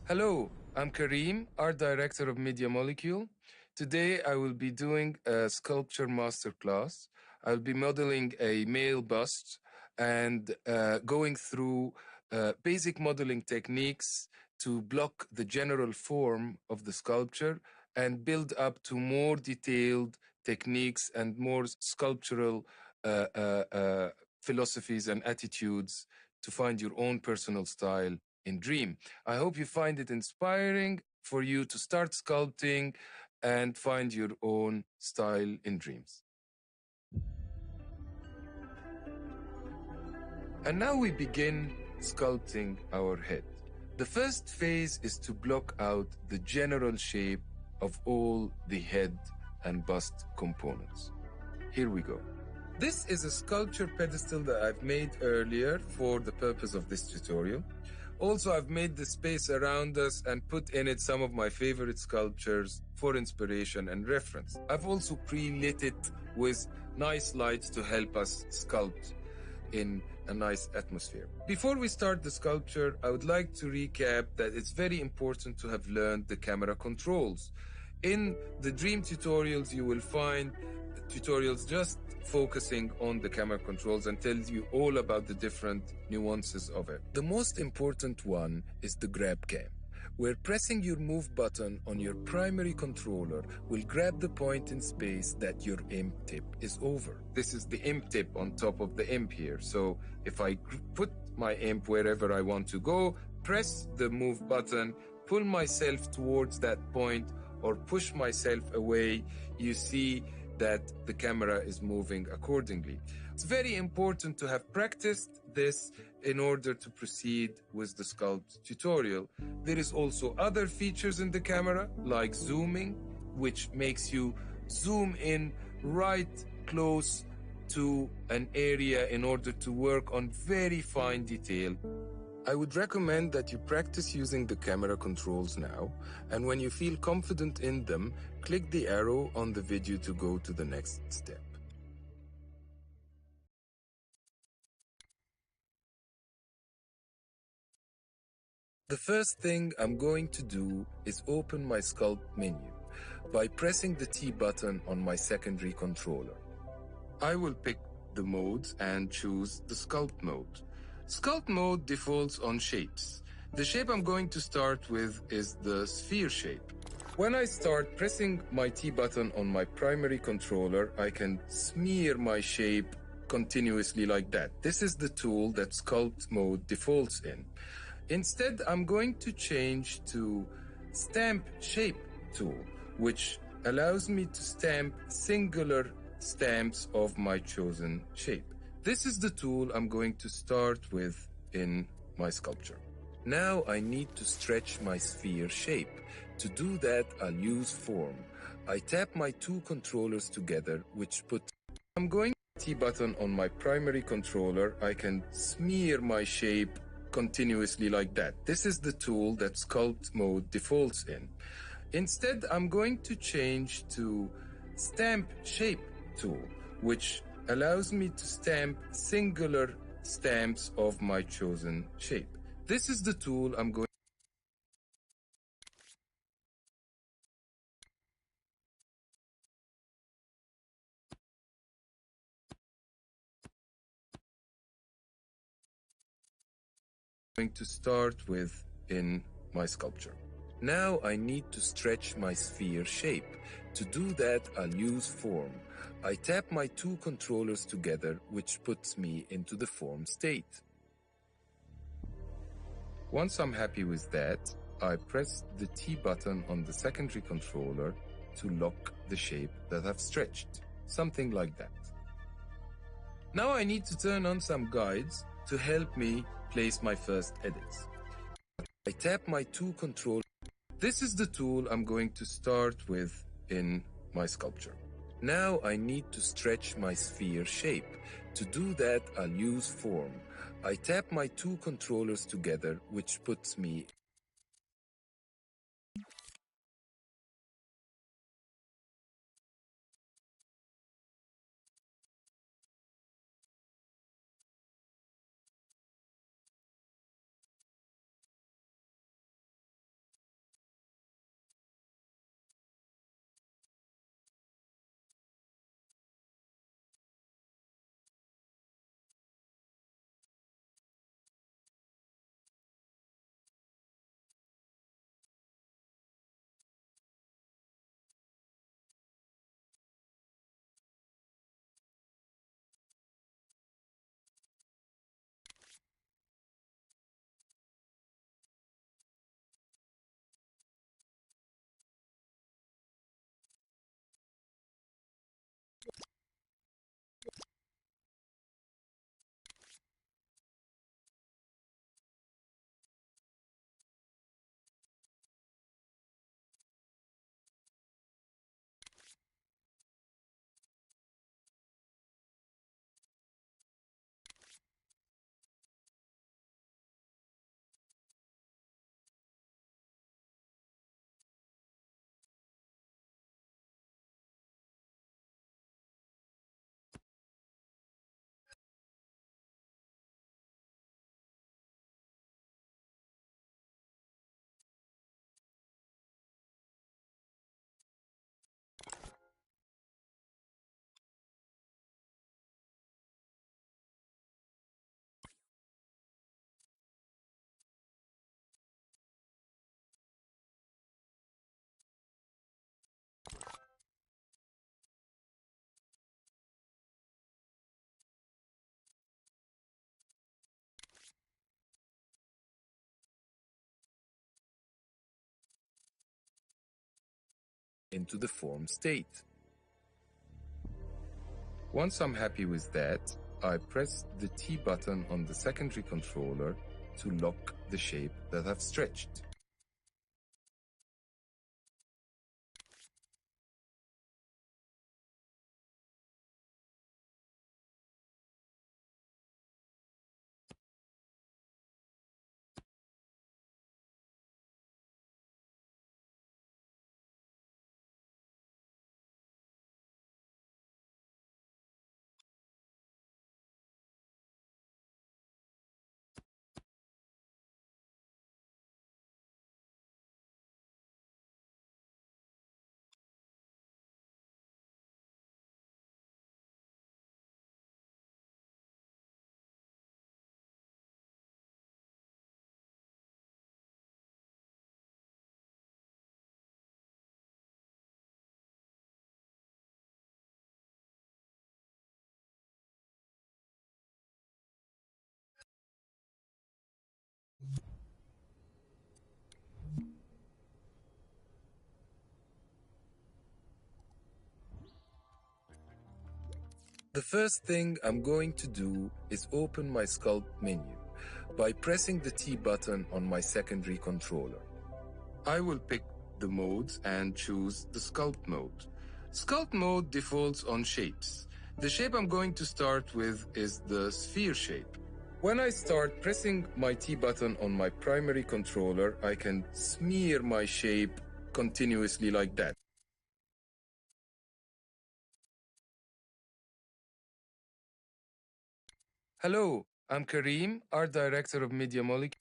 Hello, I'm Kareem, Art Director of Media Molecule. Today I will be doing a sculpture masterclass. I'll be modeling a male bust and going through basic modeling techniques to block the general form of the sculpture and build up to more detailed techniques and more sculptural philosophies and attitudes to find your own personal style in Dream. I hope you find it inspiring for you to start sculpting and find your own style in Dreams. And now we begin sculpting our head. The first phase is to block out the general shape of all the head and bust components. Here we go. This is a sculpture pedestal that I've made earlier for the purpose of this tutorial. Also, I've made the space around us and put in it some of my favorite sculptures for inspiration and reference. I've also pre-lit it with nice lights to help us sculpt in a nice atmosphere. Before we start the sculpture, I would like to recap that it's very important to have learned the camera controls. In the Dream tutorials, you will find tutorials just focusing on the camera controls and tells you all about the different nuances of it. The most important one is the grab cam, where pressing your move button on your primary controller will grab the point in space that your imp tip is over. This is the imp tip on top of the imp here. So if I put my imp wherever I want to go, press the move button, pull myself towards that point or push myself away, you see that the camera is moving accordingly. It's very important to have practiced this in order to proceed with the sculpt tutorial. There is also other features in the camera like zooming, which makes you zoom in right close to an area in order to work on very fine detail. I would recommend that you practice using the camera controls now, and when you feel confident in them, click the arrow on the video to go to the next step. The first thing I'm going to do is open my sculpt menu by pressing the T button on my secondary controller. I will pick the modes and choose the sculpt mode. Sculpt mode defaults on shapes. The shape I'm going to start with is the sphere shape. When I start pressing my T button on my primary controller, I can smear my shape continuously like that. This is the tool that sculpt mode defaults in. Instead, I'm going to change to stamp shape tool, which allows me to stamp singular stamps of my chosen shape. This is the tool I'm going to start with in my sculpture. Now I need to stretch my sphere shape. To do that, I'll use form. I tap my two controllers together, which put... I'm going to T button on my primary controller. I can smear my shape continuously like that. This is the tool that sculpt mode defaults in. Instead, I'm going to change to stamp shape tool, which allows me to stamp singular stamps of my chosen shape. This is the tool I'm going to start with in my sculpture. Now I need to stretch my sphere shape. To do that, I'll use form. I tap my two controllers together, which puts me into the form state. Once I'm happy with that, I press the T button on the secondary controller to lock the shape that I've stretched. Something like that. Now I need to turn on some guides to help me place my first edits. I tap my two controllers. This is the tool I'm going to start with in my sculpture. Now I need to stretch my sphere shape. To do that, I'll use form. I tap my two controllers together, which puts me into the form state. Once I'm happy with that, I press the T button on the secondary controller to lock the shape that I've stretched. The first thing I'm going to do is open my sculpt menu by pressing the T button on my secondary controller. I will pick the modes and choose the sculpt mode. Sculpt mode defaults on shapes. The shape I'm going to start with is the sphere shape. When I start pressing my T button on my primary controller, I can smear my shape continuously like that. Hello, I'm Kareem, Art Director of Media Molecule.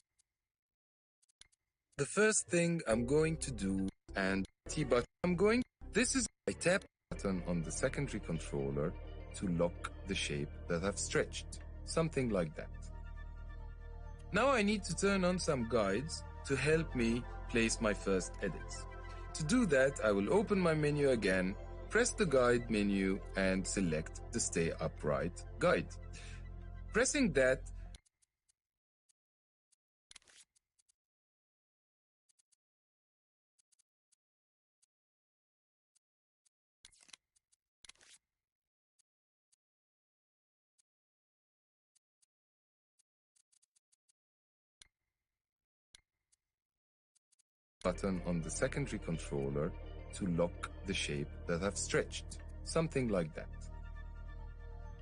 The first thing I'm going to do and T button, I tap button on the secondary controller to lock the shape that I've stretched, something like that. Now I need to turn on some guides to help me place my first edits. To do that, I will open my menu again, press the guide menu and select the Stay Upright guide. Pressing that button on the secondary controller to lock the shape that I've stretched. something like that.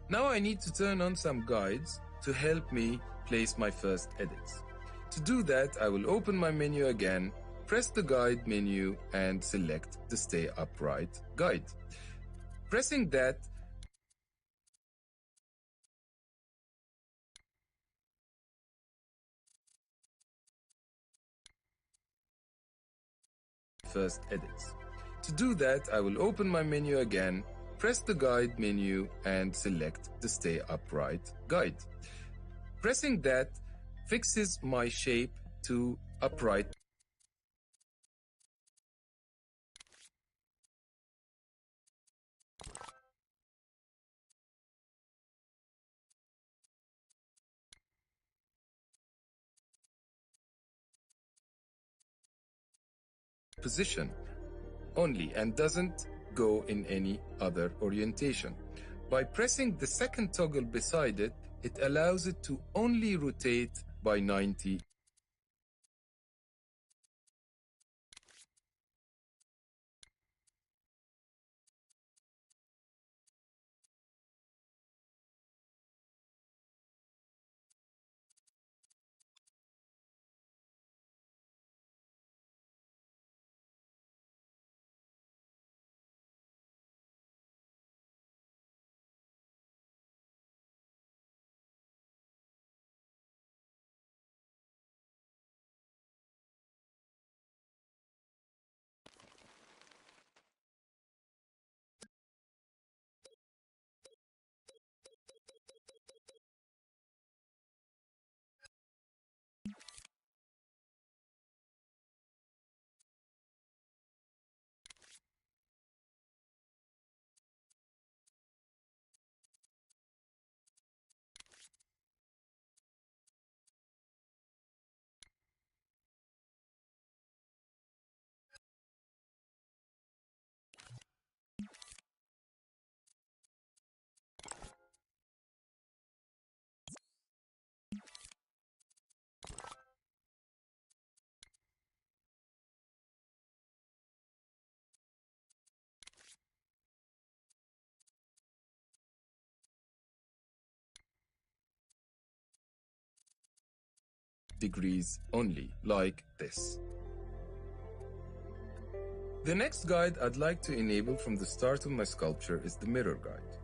Now I need to turn on some guides to help me place my first edits. To do that, I will open my menu again, press the guide menu and select the Stay Upright guide. Pressing that first edits. To do that, I will open my menu again, press the guide menu and select the Stay Upright guide. Pressing that fixes my shape to upright position only and doesn't go in any other orientation. By pressing the second toggle beside it, it allows it to only rotate by 90 degrees only, like this. The next guide I'd like to enable from the start of my sculpture is the mirror guide.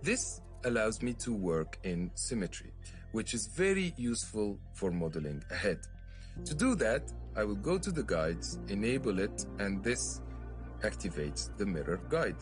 This allows me to work in symmetry, which is very useful for modeling a head. To do that, I will go to the guides, enable it, and this activates the mirror guide.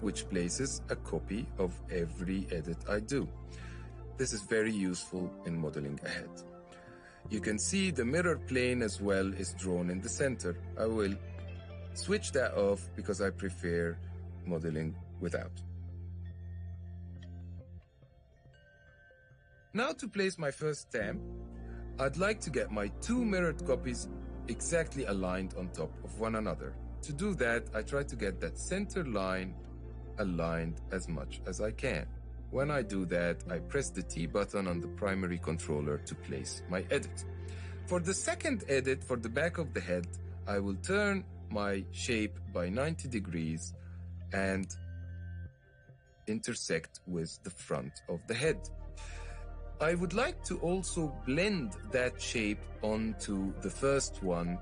which places a copy of every edit I do. This is very useful in modeling ahead. You can see the mirror plane as well is drawn in the center. I will switch that off because I prefer modeling without. Now to place my first stamp, I'd like to get my two mirrored copies exactly aligned on top of one another. To do that, I try to get that center line aligned as much as I can. When I do that, I press the T button on the primary controller to place my edit. For the second edit for the back of the head, I will turn my shape by 90 degrees and intersect with the front of the head. I would like to also blend that shape onto the first one.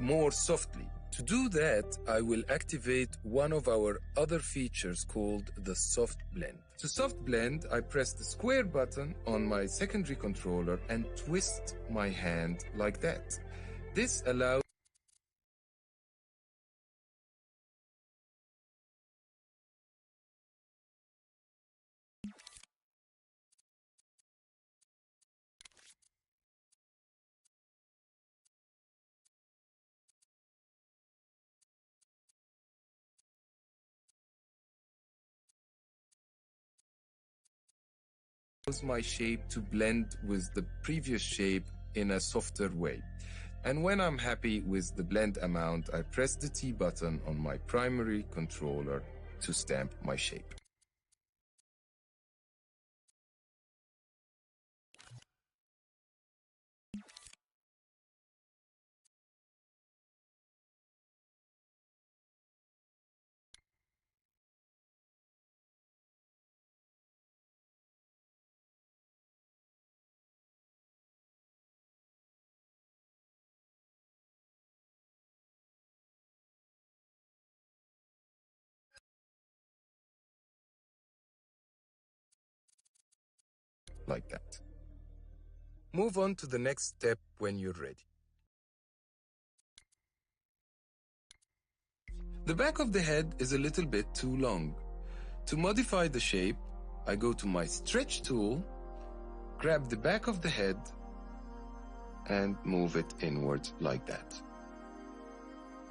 More softly. To do that, I will activate one of our other features called the soft blend. To soft blend, I press the square button on my secondary controller and twist my hand like that. This allows my shape to blend with the previous shape in a softer way. And when I'm happy with the blend amount, I press the T button on my primary controller to stamp my shape. Like that. Move on to the next step when you're ready. The back of the head is a little bit too long. To modify the shape, I go to my stretch tool, grab the back of the head, and move it inward like that.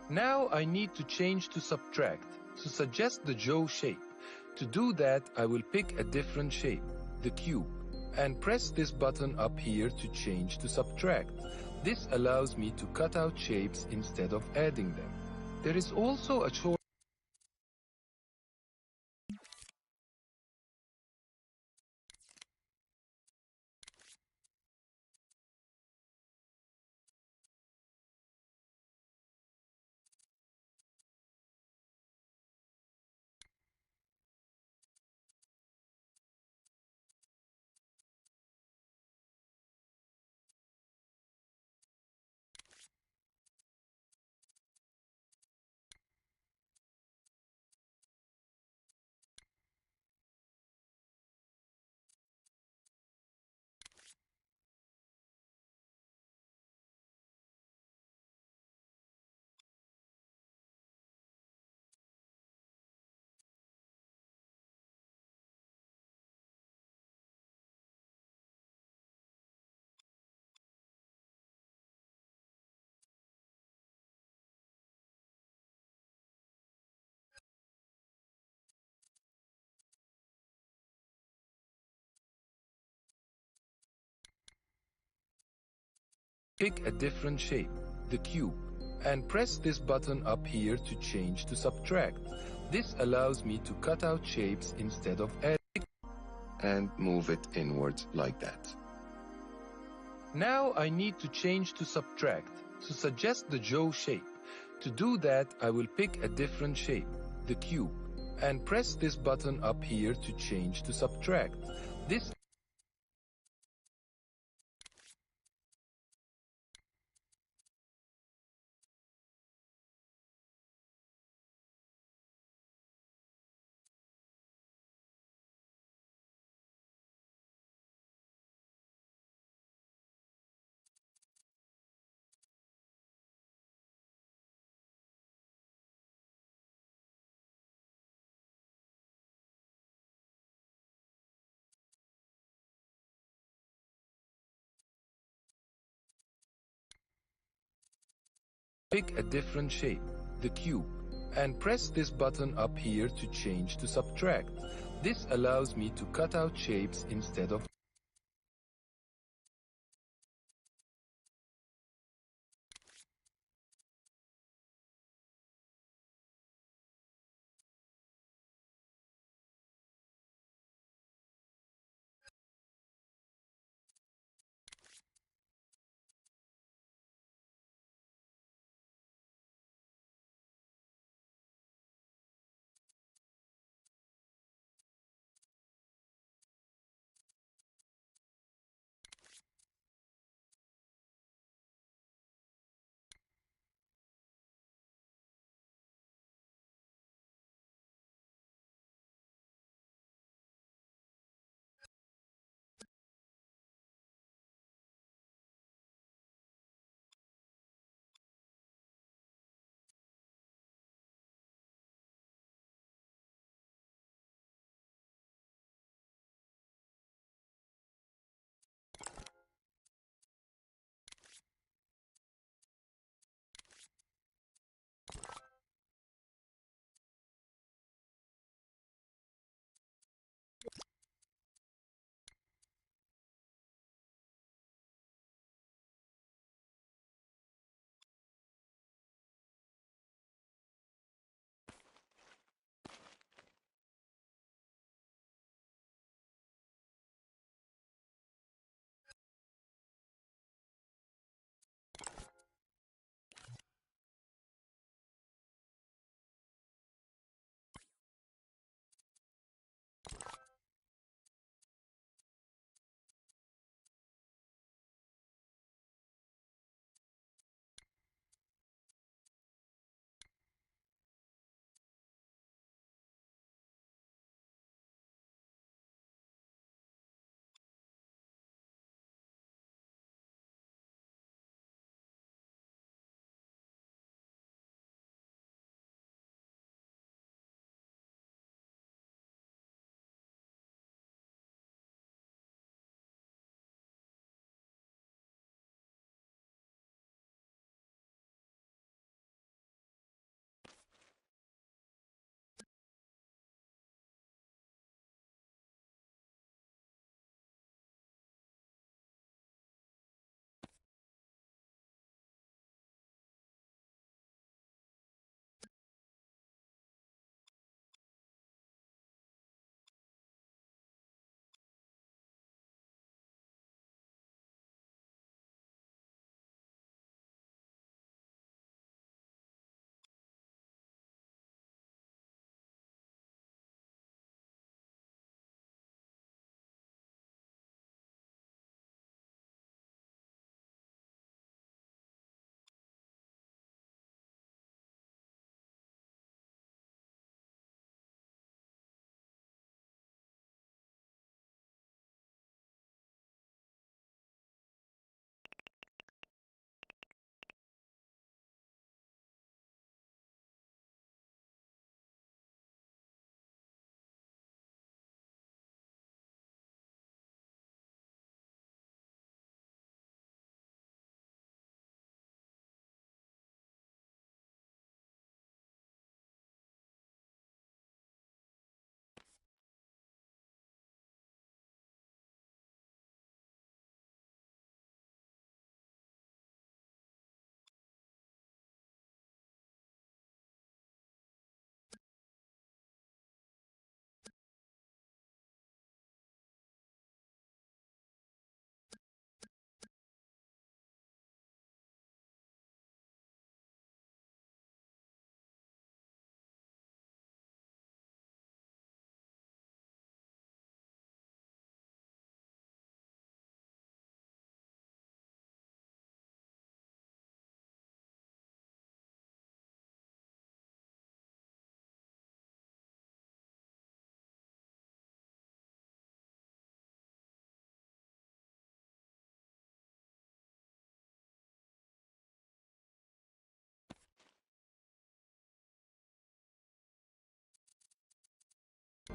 Now I need to change to subtract to suggest the jaw shape. To do that, I will pick a different shape, the cube, and press this button up here to change to subtract. This allows me to cut out shapes instead of adding them. There is also a choice pick a different shape, the cube, and press this button up here to change to subtract. This allows me to cut out shapes instead of adding and move it inwards like that. Now I need to change to subtract, so suggest the Joe shape. To do that, I will pick a different shape, the cube, and press this button up here to change to subtract. This pick a different shape, the cube, and press this button up here to change to subtract. This allows me to cut out shapes instead of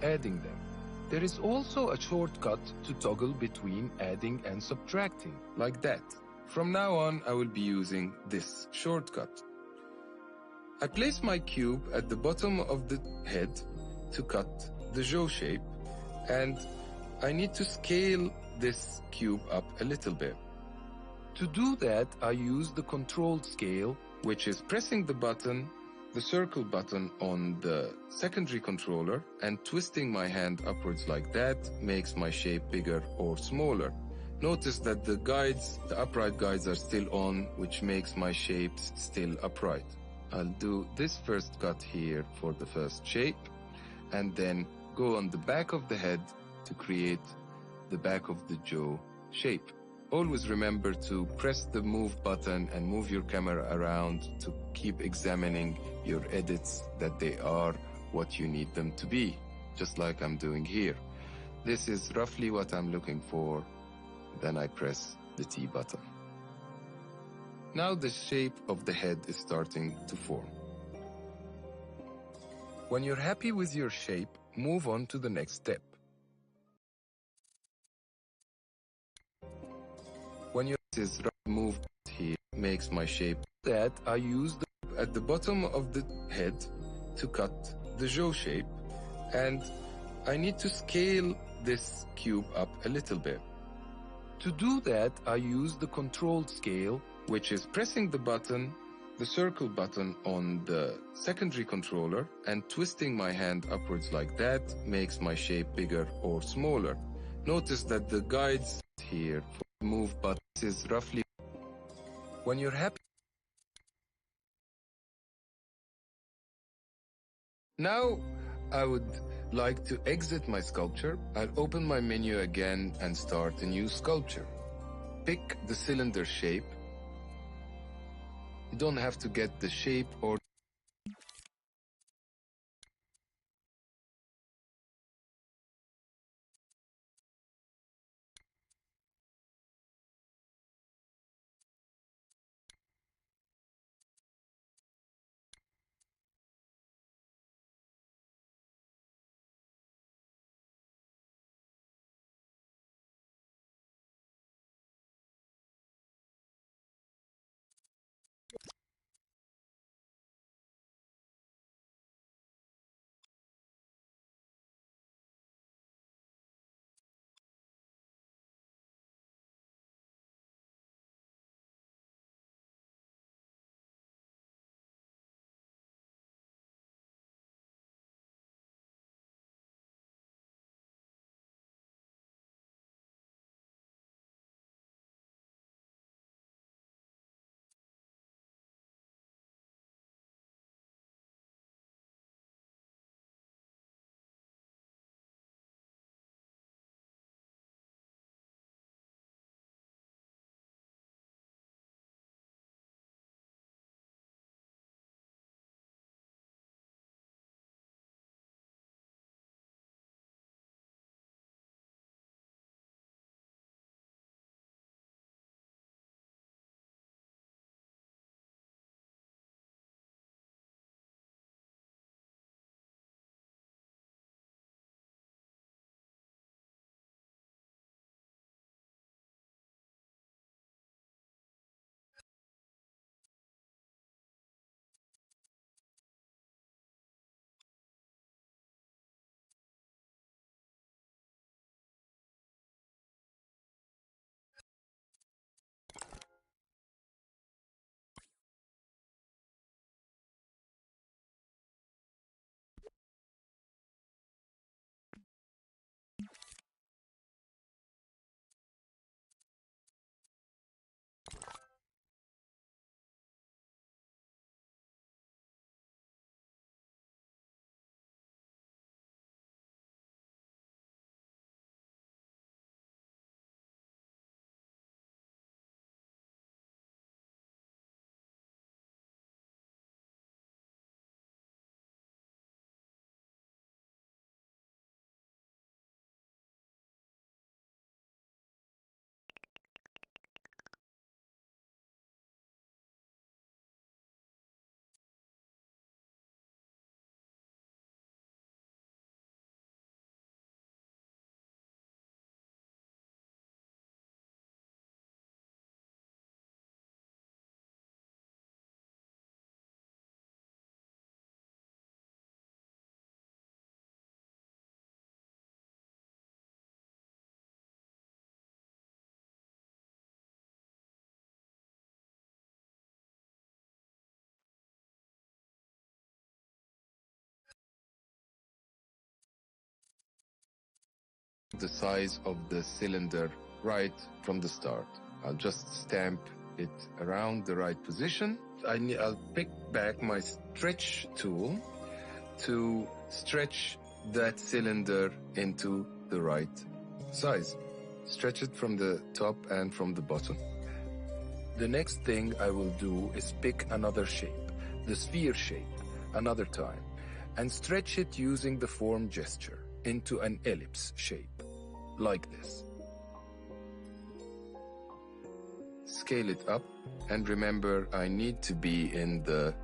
adding them. There is also a shortcut to toggle between adding and subtracting, like that. From now on, I will be using this shortcut. I place my cube at the bottom of the head to cut the jaw shape, and I need to scale this cube up a little bit. To do that, I use the control scale, which is pressing the circle button on the secondary controller, and twisting my hand upwards like that makes my shape bigger or smaller. Notice that the upright guides are still on, which makes my shapes still upright. I'll do this first cut here for the first shape, and then go on the back of the head to create the back of the jaw shape. Always remember to press the move button and move your camera around to keep examining your edits, that they are what you need them to be, just like I'm doing here. This is roughly what I'm looking for. Then I press the T button. Now the shape of the head is starting to form. When you're happy with your shape, move on to the next step. When your move here makes my shape, that I use at the bottom of the head to cut the jaw shape, and I need to scale this cube up a little bit. To do that, I use the control scale, which is pressing the circle button on the secondary controller, and twisting my hand upwards like that makes my shape bigger or smaller. Notice that the guides here for the move button is roughly when you're happy. Now I would like to exit my sculpture. I'll open my menu again and start a new sculpture. Pick the cylinder shape. You don't have to get the shape or the size of the cylinder right from the start. I'll just stamp it around the right position. I'll pick back my stretch tool to stretch that cylinder into the right size. Stretch it from the top and from the bottom. The next thing I will do is pick another shape, the sphere shape, another time, and stretch it using the form gesture into an ellipse shape, like this. Scale it up, and remember, I need to be in the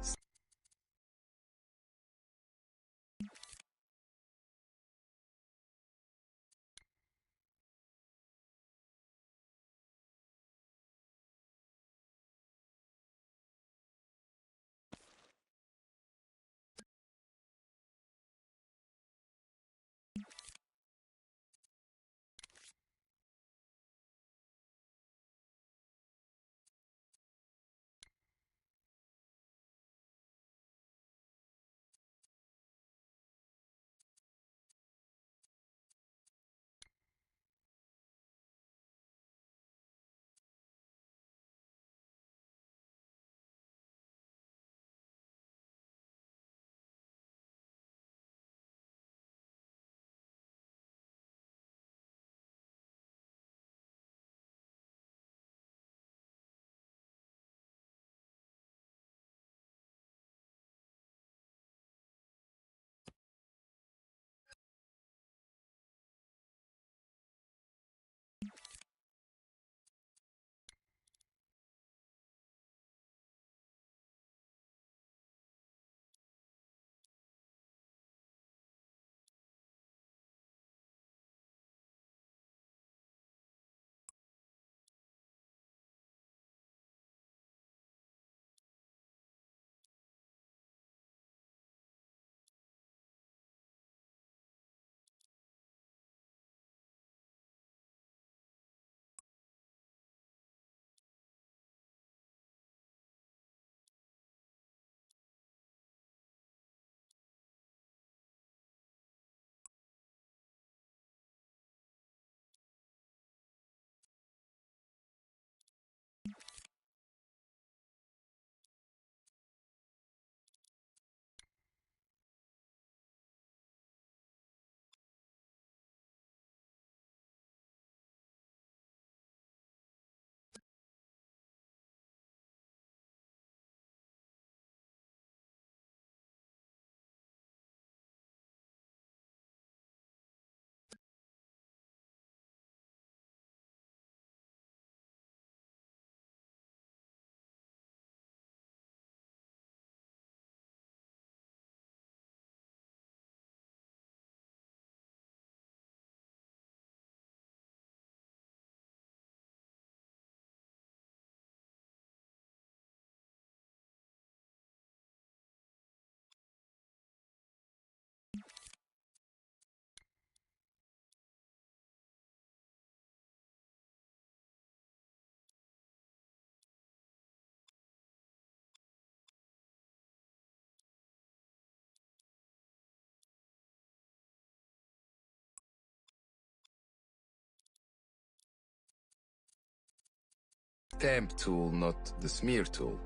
stamp tool, not the smear tool.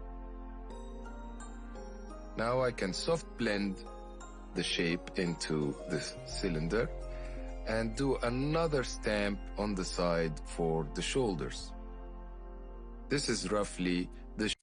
Now I can soft blend the shape into the cylinder and do another stamp on the side for the shoulders. This is roughly the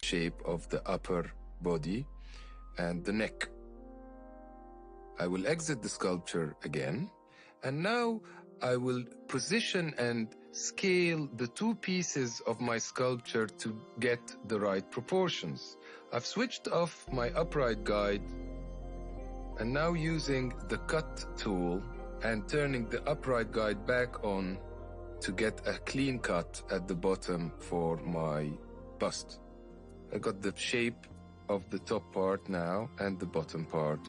shape of the upper body and the neck. I will exit the sculpture again, and now I will position and scale the two pieces of my sculpture to get the right proportions. I've switched off my upright guide, and now using the cut tool and turning the upright guide back on to get a clean cut at the bottom for my bust. I got the shape of the top part now and the bottom part.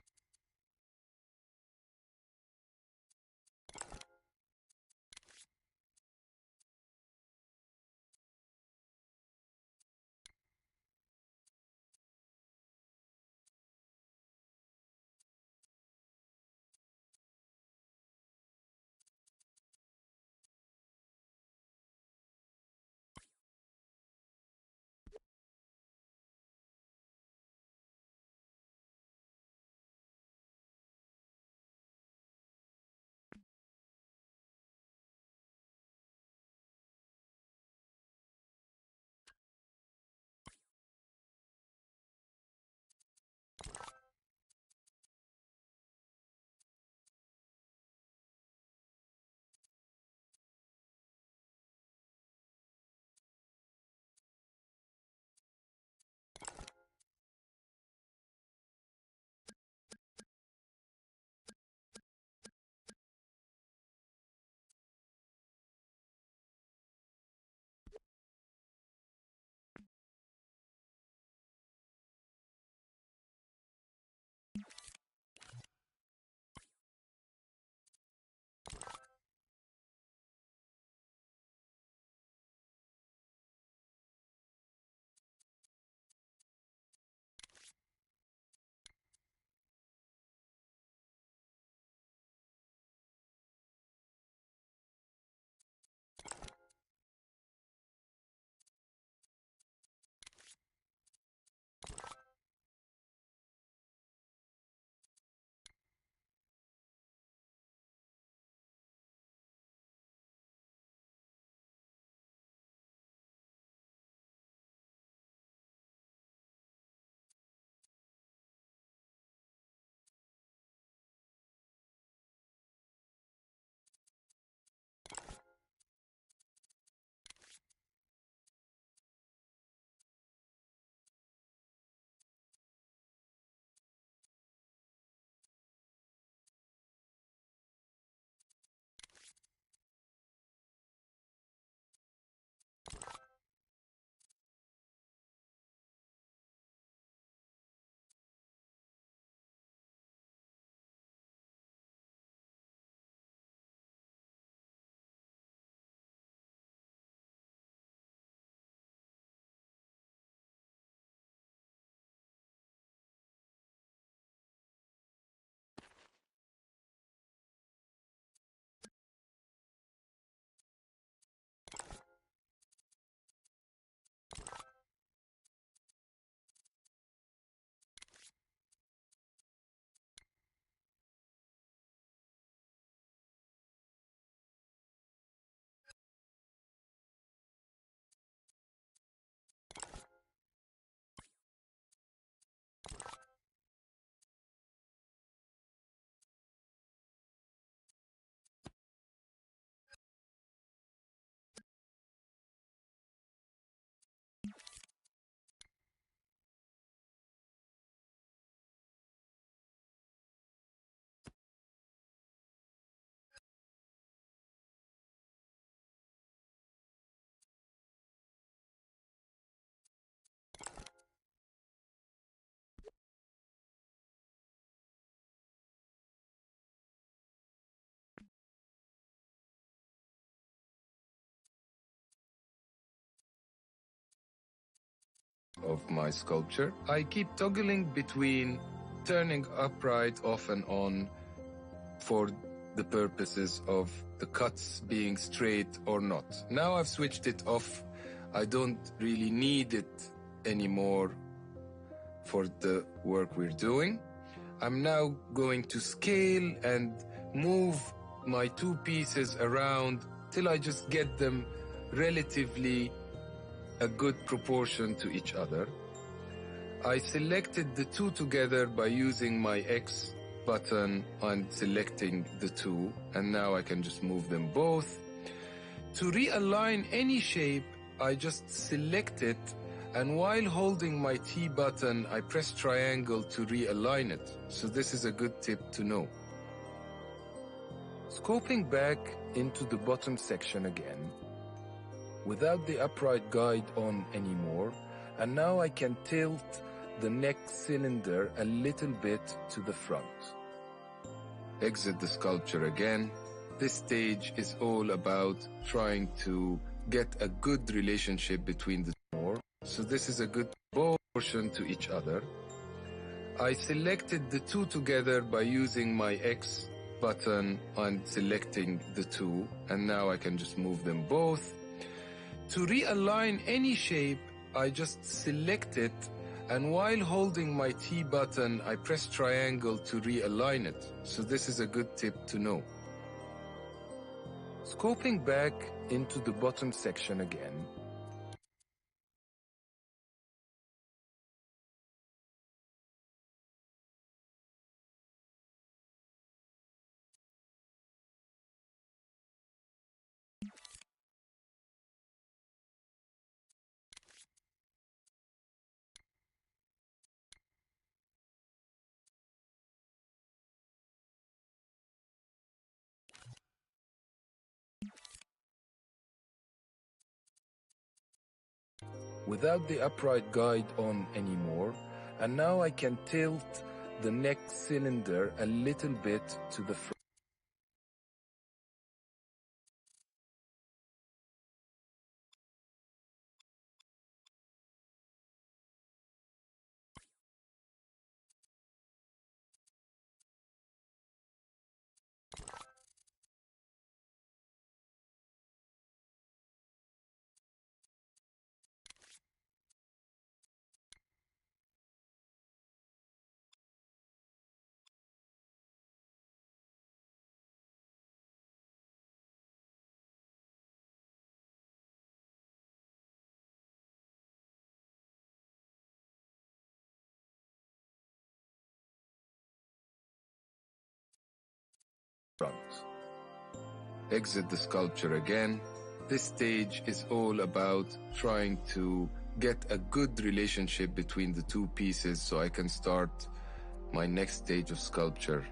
Of my sculpture, I keep toggling between turning upright off and on for the purposes of the cuts being straight or not. Now I've switched it off. I don't really need it anymore for the work we're doing. I'm now going to scale and move my two pieces around till I just get them relatively a good proportion to each other. I selected the two together by using my X button and selecting the two, and now I can just move them both. To realign any shape, I just select it, and while holding my T button, I press triangle to realign it. So this is a good tip to know. Scoping back into the bottom section again, without the upright guide on anymore, and now I can tilt the neck cylinder a little bit to the front. Exit the sculpture again. This stage is all about trying to get a good relationship between the two. So this is a good proportion to each other. I selected the two together by using my X button and selecting the two, and now I can just move them both. To realign any shape, I just select it, and while holding my T button, I press triangle to realign it. So this is a good tip to know. Scoping back into the bottom section again, without the upright guide on anymore, and now I can tilt the neck cylinder a little bit to the front. Exit the sculpture again. This stage is all about trying to get a good relationship between the two pieces so I can start my next stage of sculpture.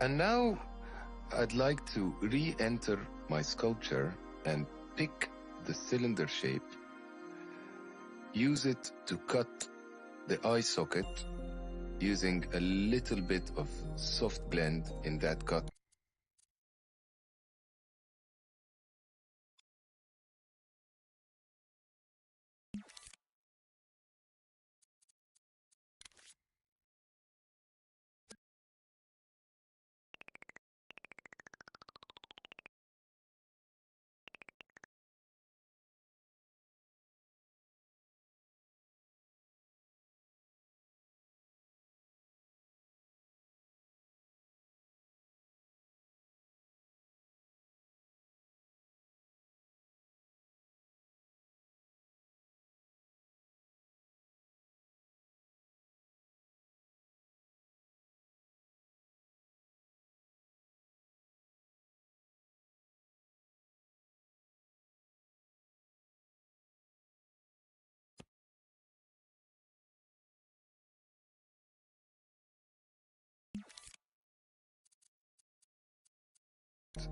And now I'd like to re-enter my sculpture and pick the cylinder shape, use it to cut the eye socket using a little bit of soft blend in that cut.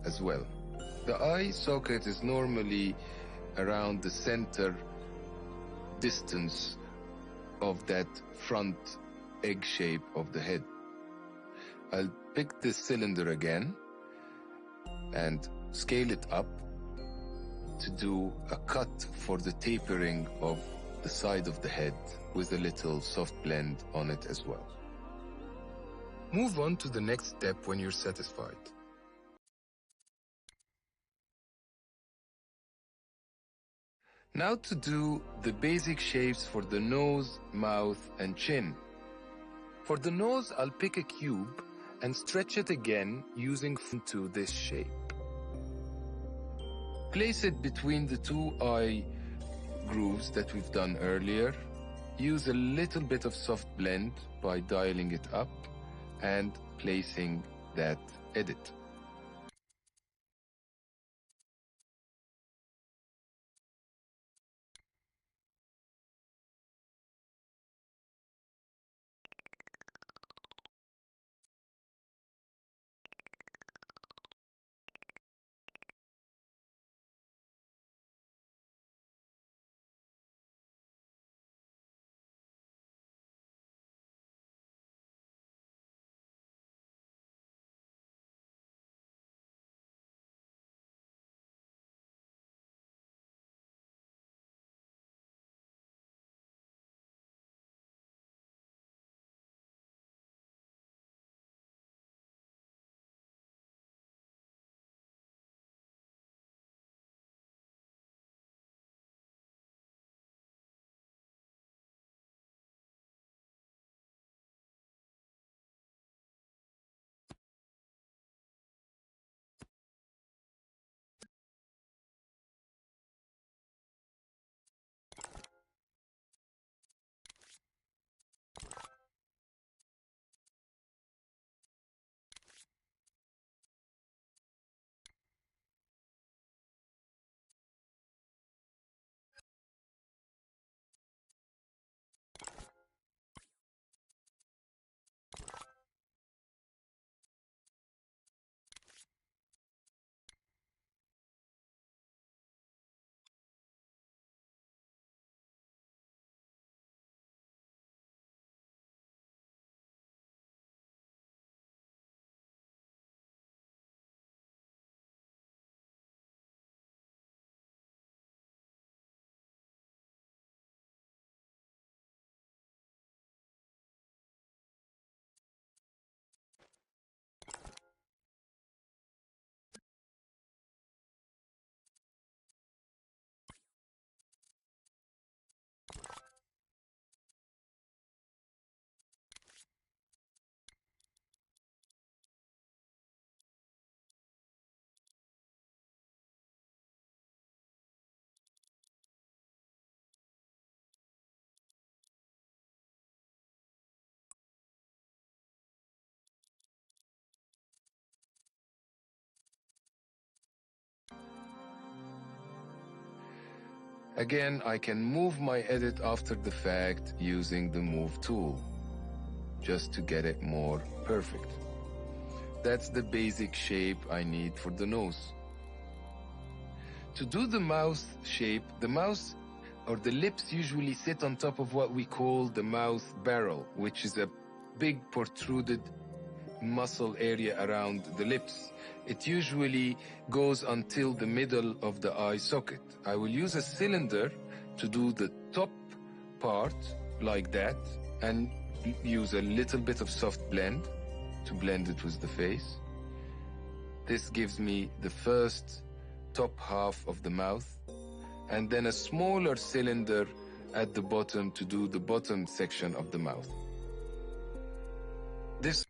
As well. The eye socket is normally around the center distance of that front egg shape of the head. I'll pick this cylinder again and scale it up to do a cut for the tapering of the side of the head with a little soft blend on it as well. Move on to the next step when you're satisfied. Now to do the basic shapes for the nose, mouth, and chin. For the nose, I'll pick a cube and stretch it again using to this shape. Place it between the two eye grooves that we've done earlier, use a little bit of soft blend by dialing it up and placing that edit. Again, I can move my edit after the fact using the Move tool, just to get it more perfect. That's the basic shape I need for the nose. To do the mouth shape, the mouth or the lips usually sit on top of what we call the mouth barrel, which is a big protruded muscle area around the lips. It usually goes until the middle of the eye socket. I will use a cylinder to do the top part like that and use a little bit of soft blend to blend it with the face. This gives me the first top half of the mouth, and then a smaller cylinder at the bottom to do the bottom section of the mouth. This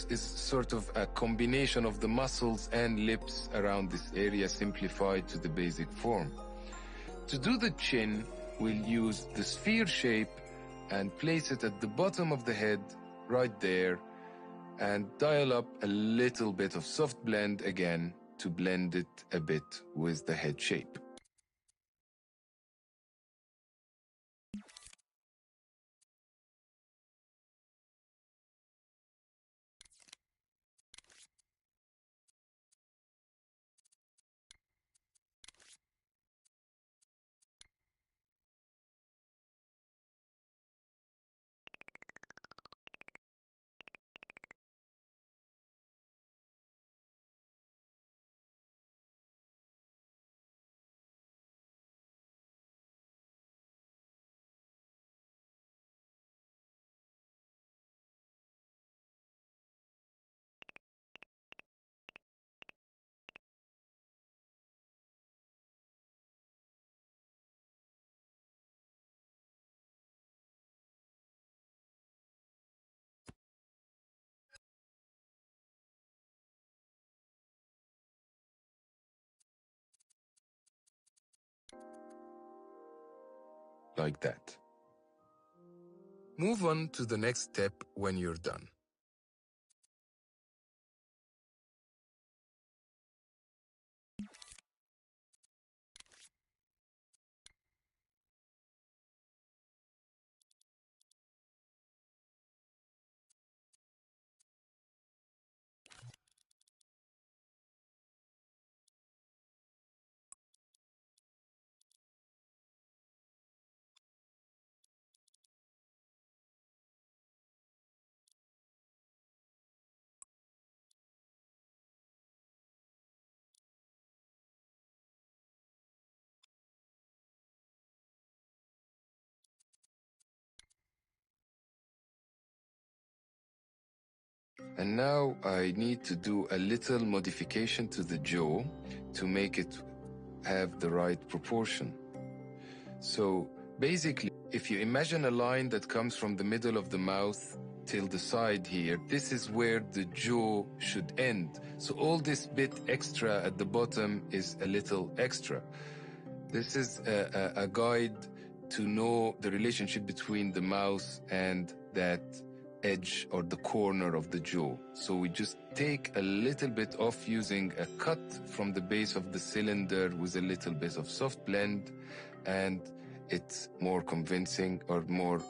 nose is sort of a combination of the muscles and lips around this area simplified to the basic form. To do the chin, we'll use the sphere shape and place it at the bottom of the head, right there, and dial up a little bit of soft blend again to blend it a bit with the head shape. Like that. Move on to the next step when you're done. And now I need to do a little modification to the jaw to make it have the right proportion. So basically, if you imagine a line that comes from the middle of the mouth till the side here, this is where the jaw should end. So all this bit extra at the bottom is a little extra. This is a guide to know the relationship between the mouth and that edge or the corner of the jaw. So we just take a little bit off using a cut from the base of the cylinder with a little bit of soft blend, and it's more convincing or more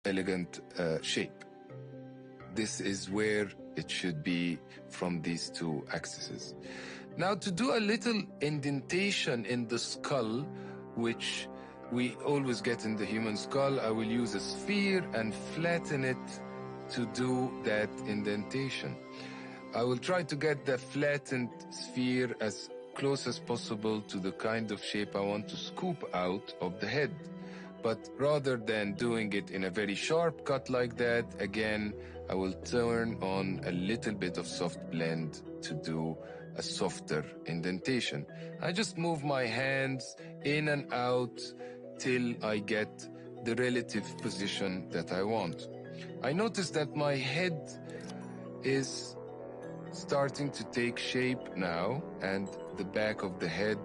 elegant shape. This is where it should be from these two axes. Now to do a little indentation in the skull, which we always get in the human skull, I will use a sphere and flatten it to do that indentation. I will try to get the flattened sphere as close as possible to the kind of shape I want to scoop out of the head. But rather than doing it in a very sharp cut like that, again, I will turn on a little bit of soft blend to do a softer indentation. I just move my hands in and out till I get the relative position that I want. I notice that my head is starting to take shape now, and the back of the head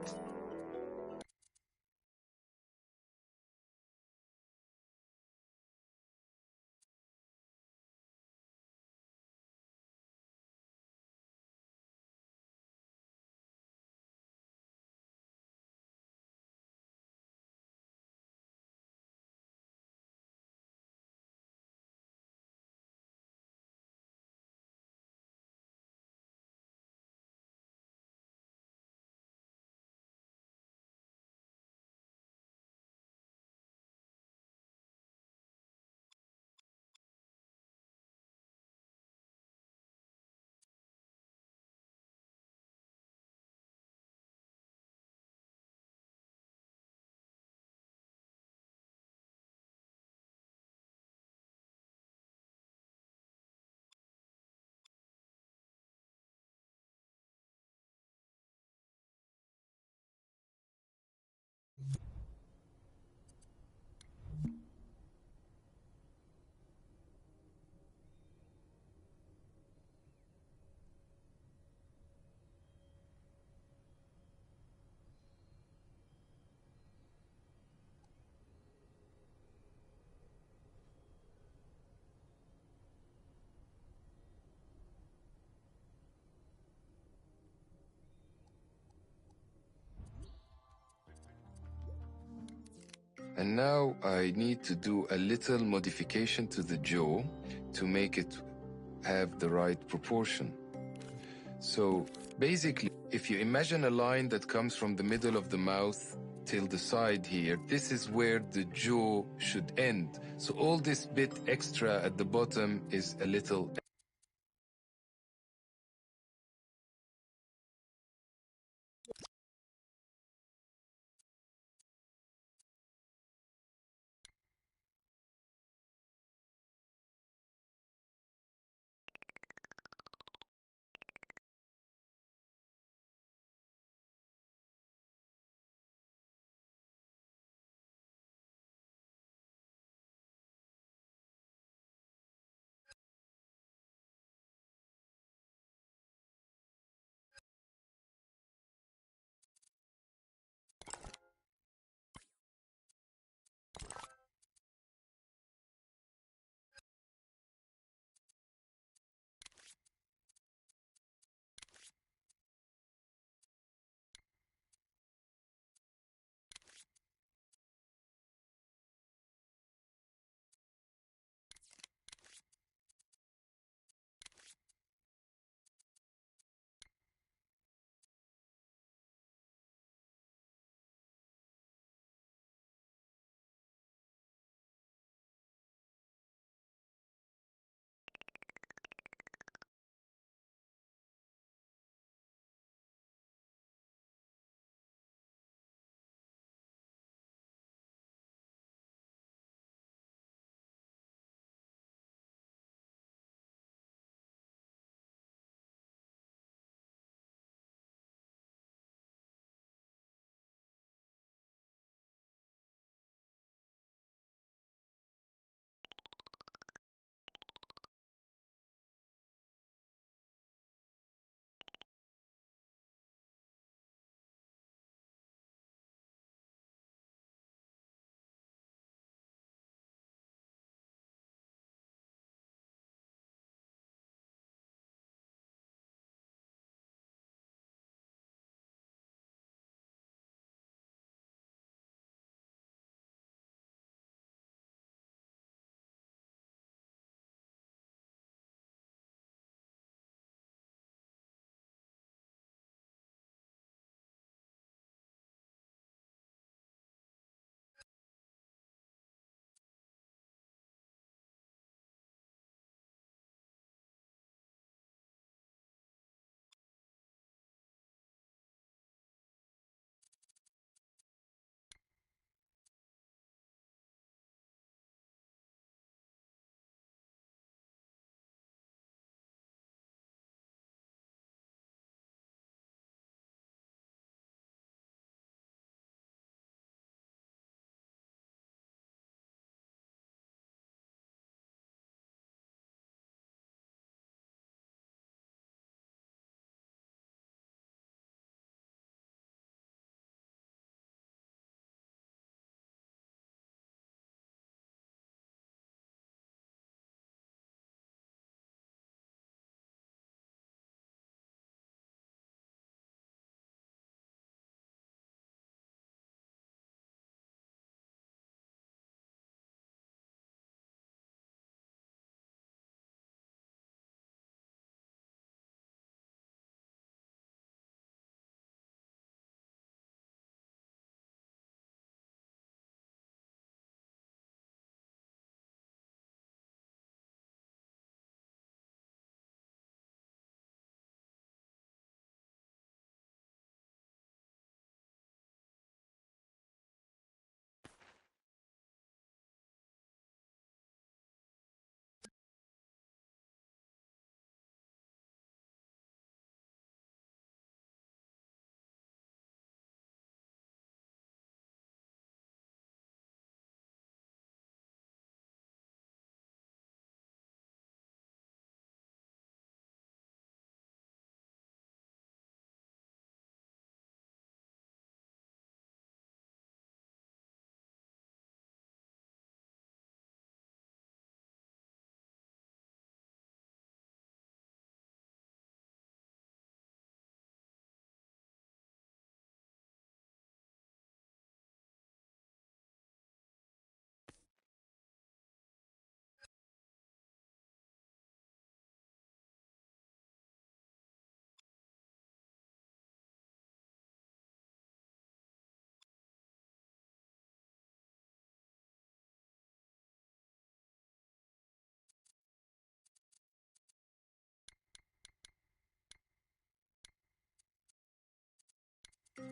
and now I need to do a little modification to the jaw to make it have the right proportion. So basically, if you imagine a line that comes from the middle of the mouth till the side here, this is where the jaw should end. So all this bit extra at the bottom is a little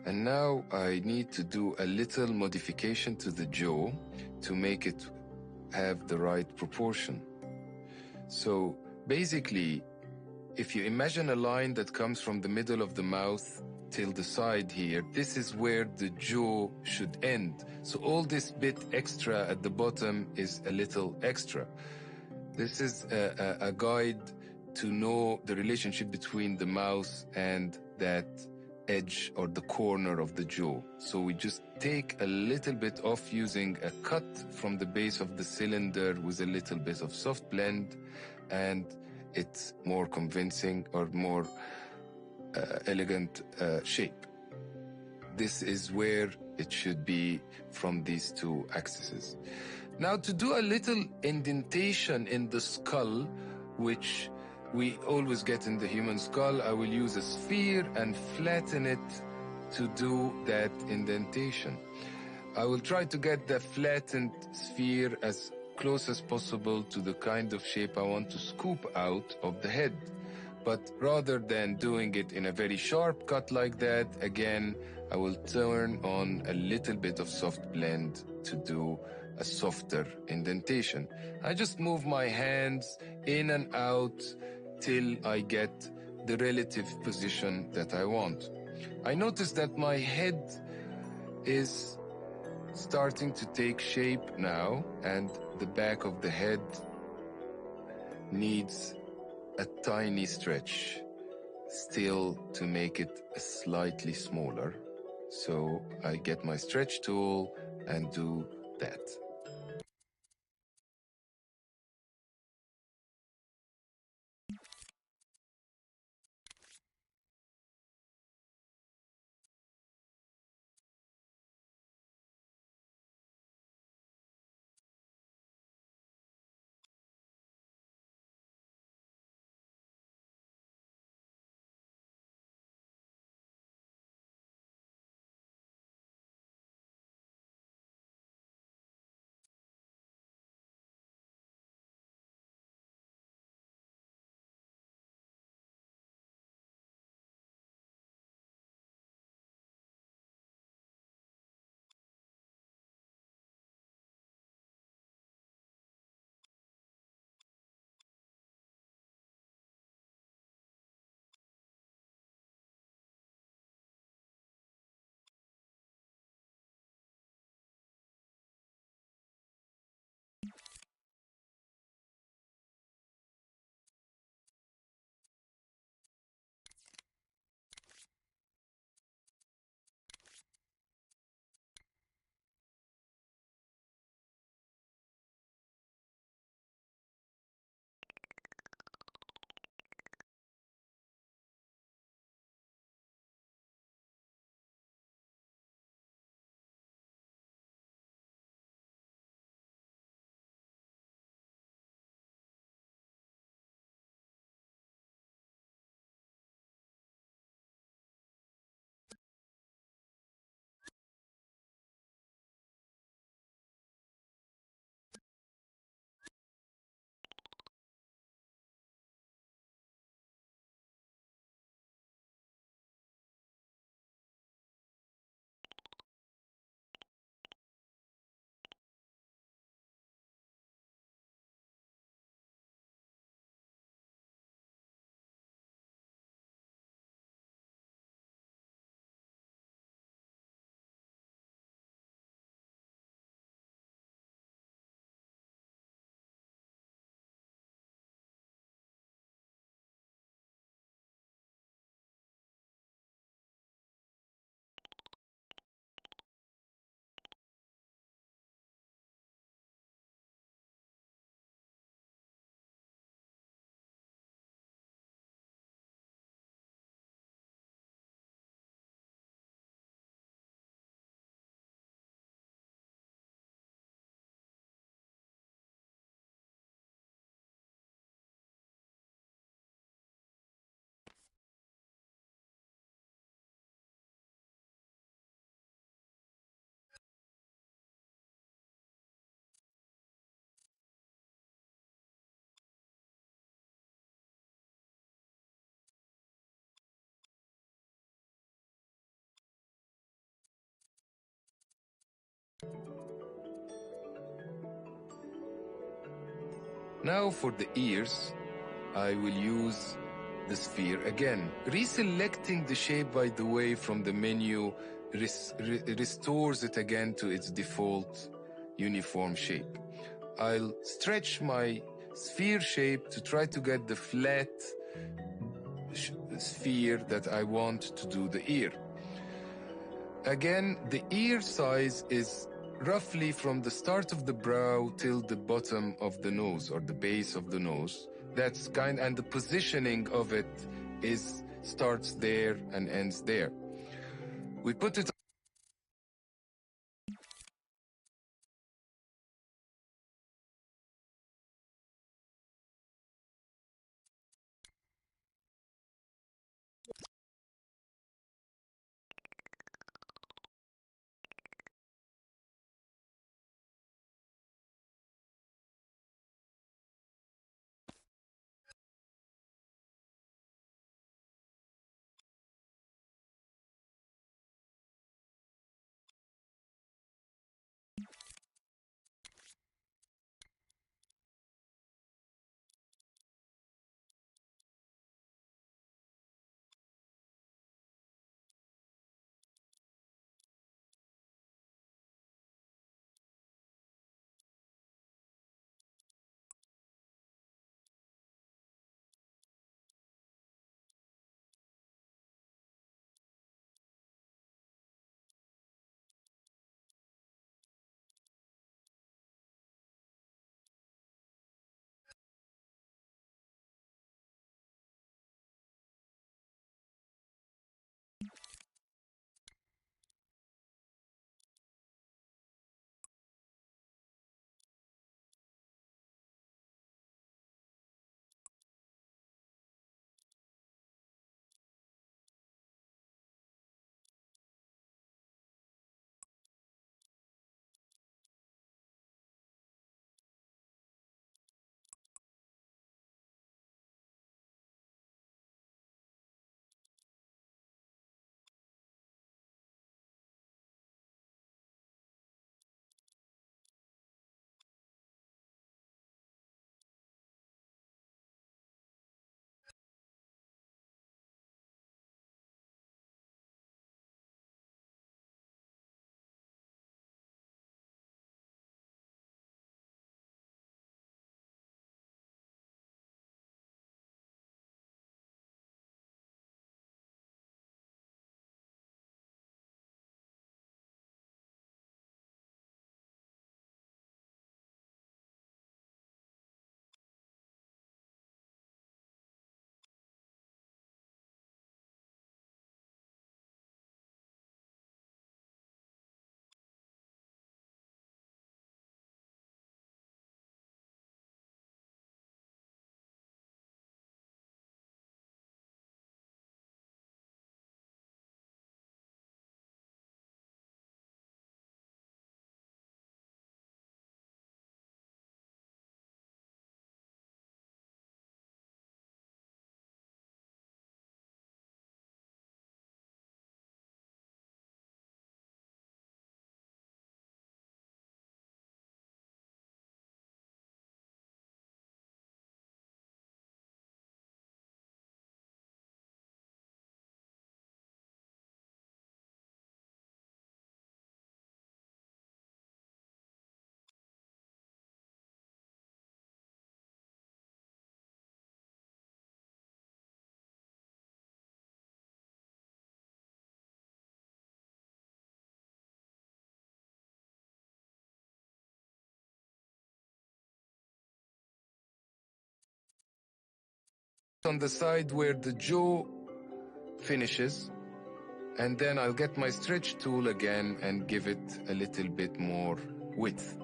And now I need to do a little modification to the jaw to make it have the right proportion. So basically, if you imagine a line that comes from the middle of the mouth till the side here, this is where the jaw should end. So all this bit extra at the bottom is a little extra. This is a guide to know the relationship between the mouth and that edge or the corner of the jaw. So we just take a little bit off using a cut from the base of the cylinder with a little bit of soft blend, and it's more convincing or more elegant shape. This is where it should be from these two axes. Now to do a little indentation in the skull, which we always get in the human skull, I will use a sphere and flatten it to do that indentation. I will try to get the flattened sphere as close as possible to the kind of shape I want to scoop out of the head. But rather than doing it in a very sharp cut like that, again, I will turn on a little bit of soft blend to do a softer indentation. I just move my hands in and out till I get the relative position that I want. I notice that my head is starting to take shape now, and the back of the head needs a tiny stretch still to make it slightly smaller. So I get my stretch tool and do that. Now for the ears, I will use the sphere again. Reselecting the shape, by the way, from the menu restores it again to its default uniform shape. I'll stretch my sphere shape to try to get the flat sphere that I want to do the ear. Again, the ear size is roughly from the start of the brow till the bottom of the nose, or the base of the nose. That's and the positioning of it starts there and ends there. We put it on the side where the jaw finishes, and then I'll get my stretch tool again and give it a little bit more width.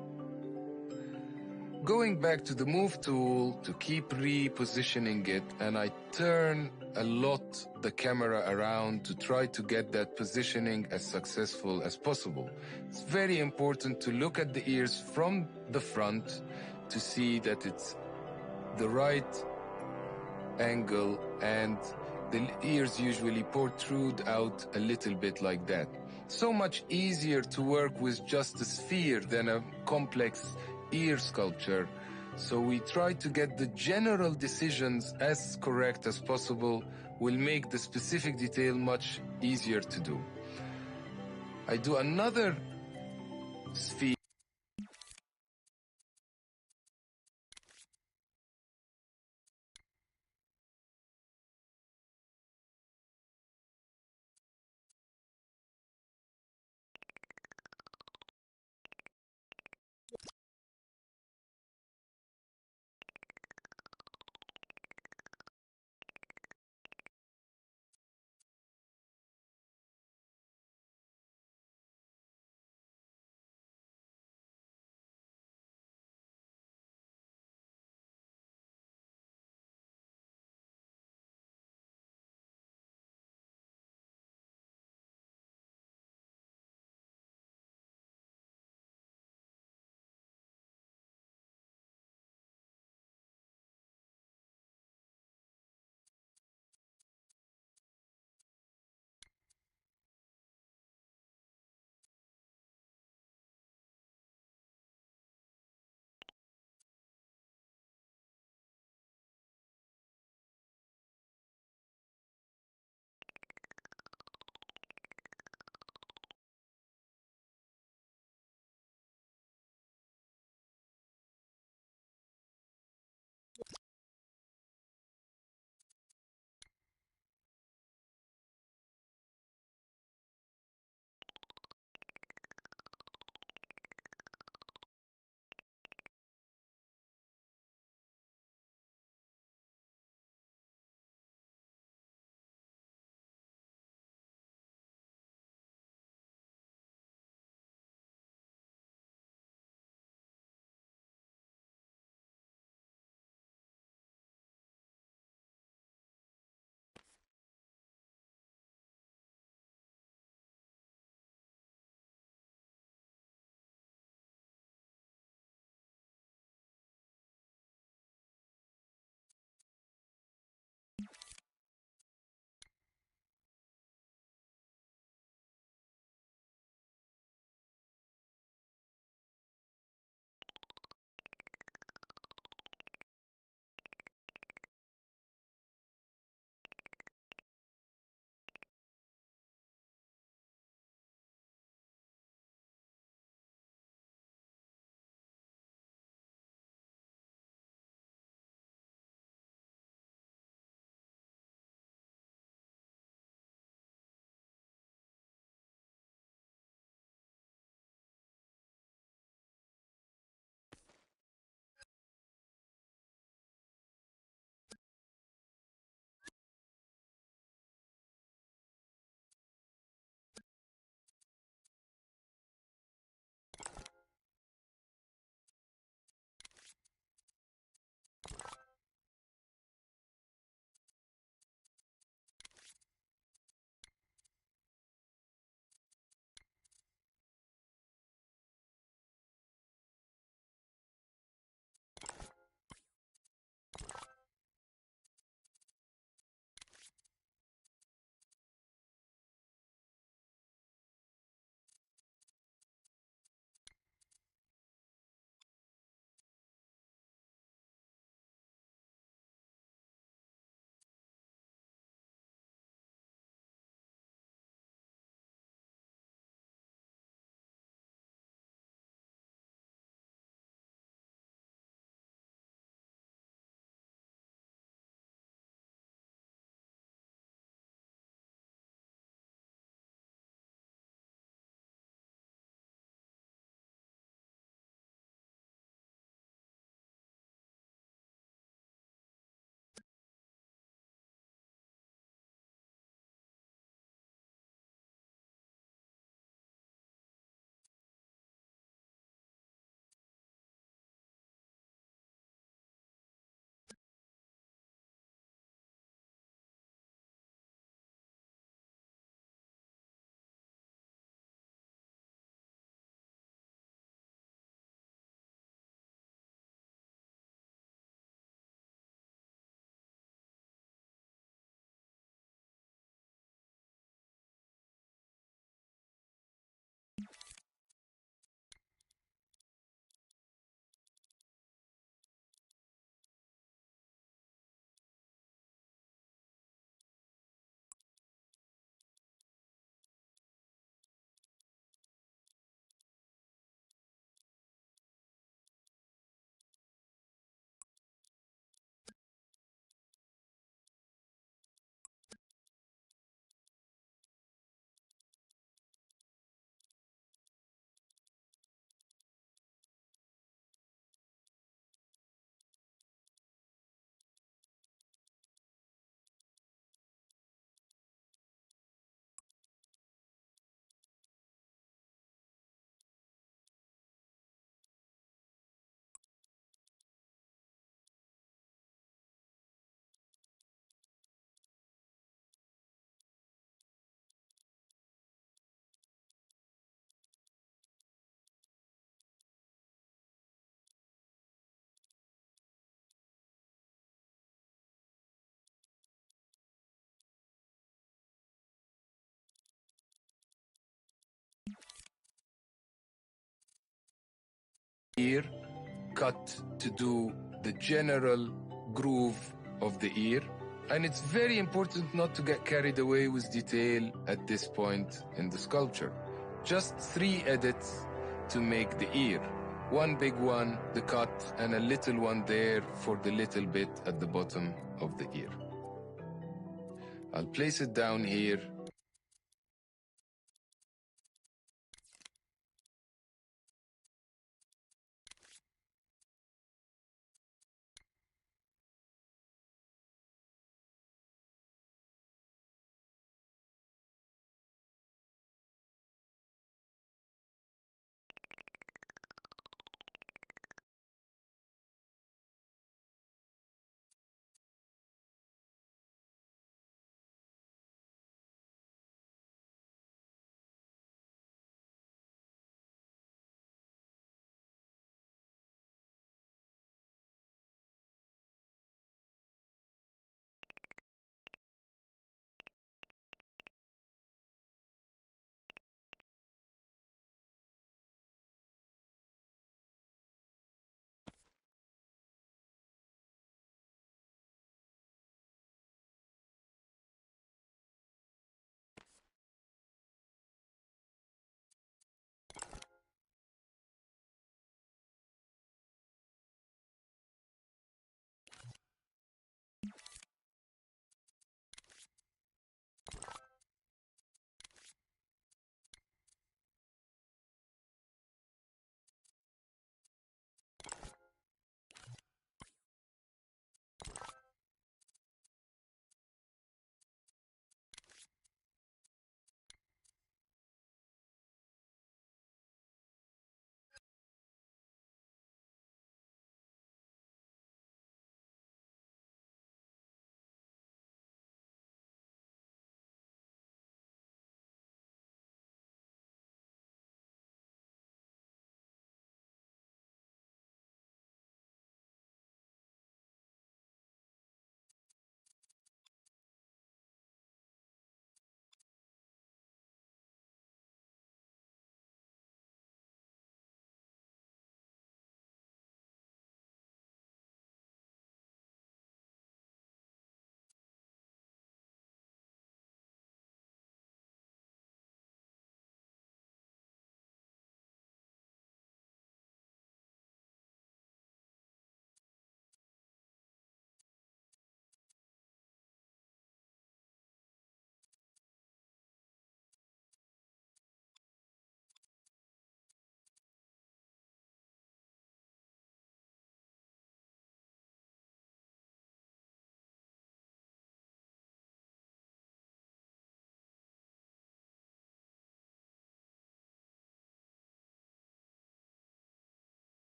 Going back to the move tool to keep repositioning it, and I turn a lot the camera around to try to get that positioning as successful as possible. It's very important to look at the ears from the front to see that it's the right angle, and the ears usually protrude out a little bit like that. so much easier to work with just a sphere than a complex ear sculpture. So we try to get the general decisions as correct as possible. Will make the specific detail much easier to do. I do another sphere. ear, cut to do the general groove of the ear. And it's very important not to get carried away with detail at this point in the sculpture. Just 3 edits to make the ear. One big one, the cut, and a little one there for the little bit at the bottom of the ear. I'll place it down here.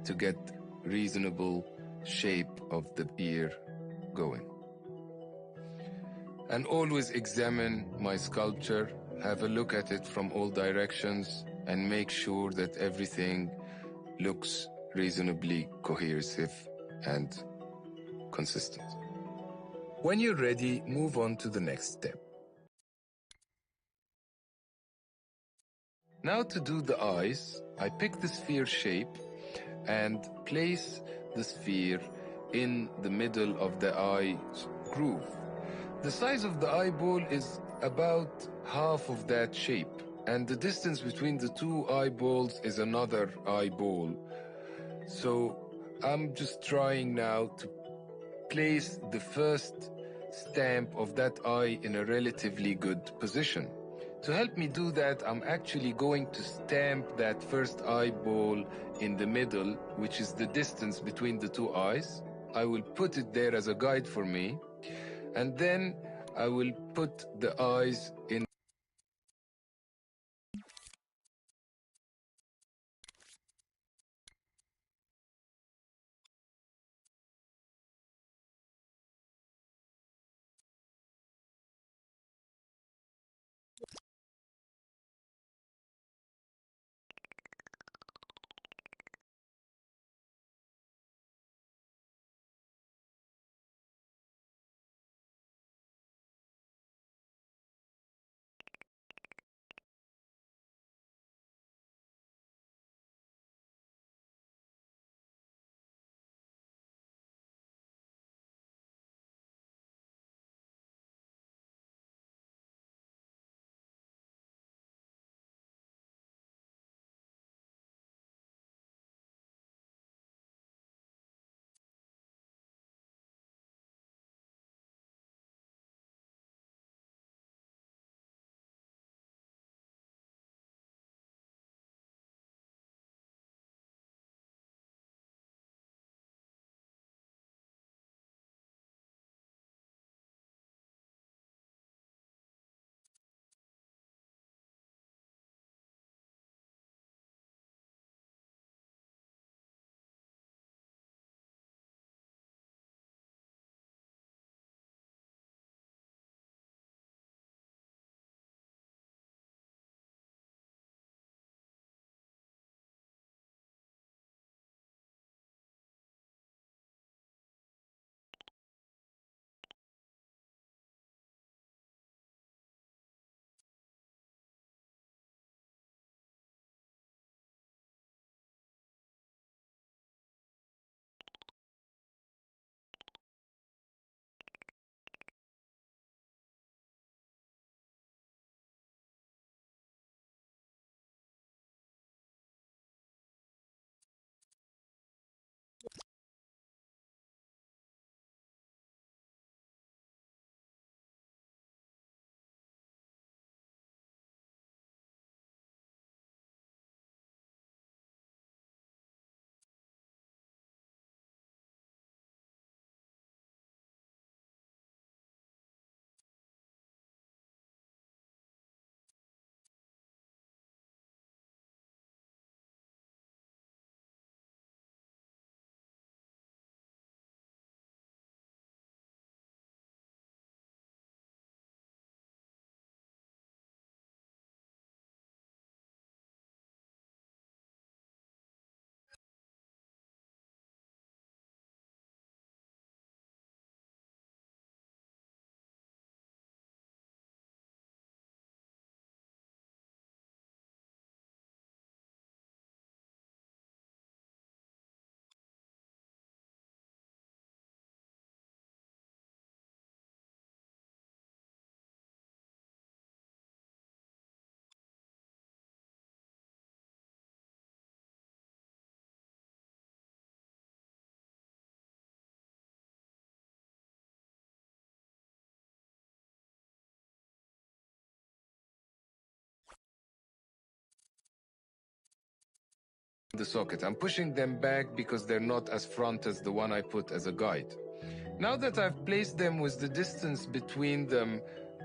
To get reasonable shape of the ear going. And always examine my sculpture, have a look at it from all directions, and make sure that everything looks reasonably cohesive and consistent. When you're ready, move on to the next step. Now to do the eyes, I pick the sphere shape and place the sphere in the middle of the eye groove. The size of the eyeball is about half of that shape. And the distance between the two eyeballs is another eyeball. So I'm just trying now to place the first stamp of that eye in a relatively good position. To help me do that, I'm actually going to stamp that first eyeball in the middle, which is the distance between the two eyes. I will put it there as a guide for me, and then I will put the eyes in the socket. I'm pushing them back because they're not as front as the one I put as a guide. Now that I've placed them with the distance between them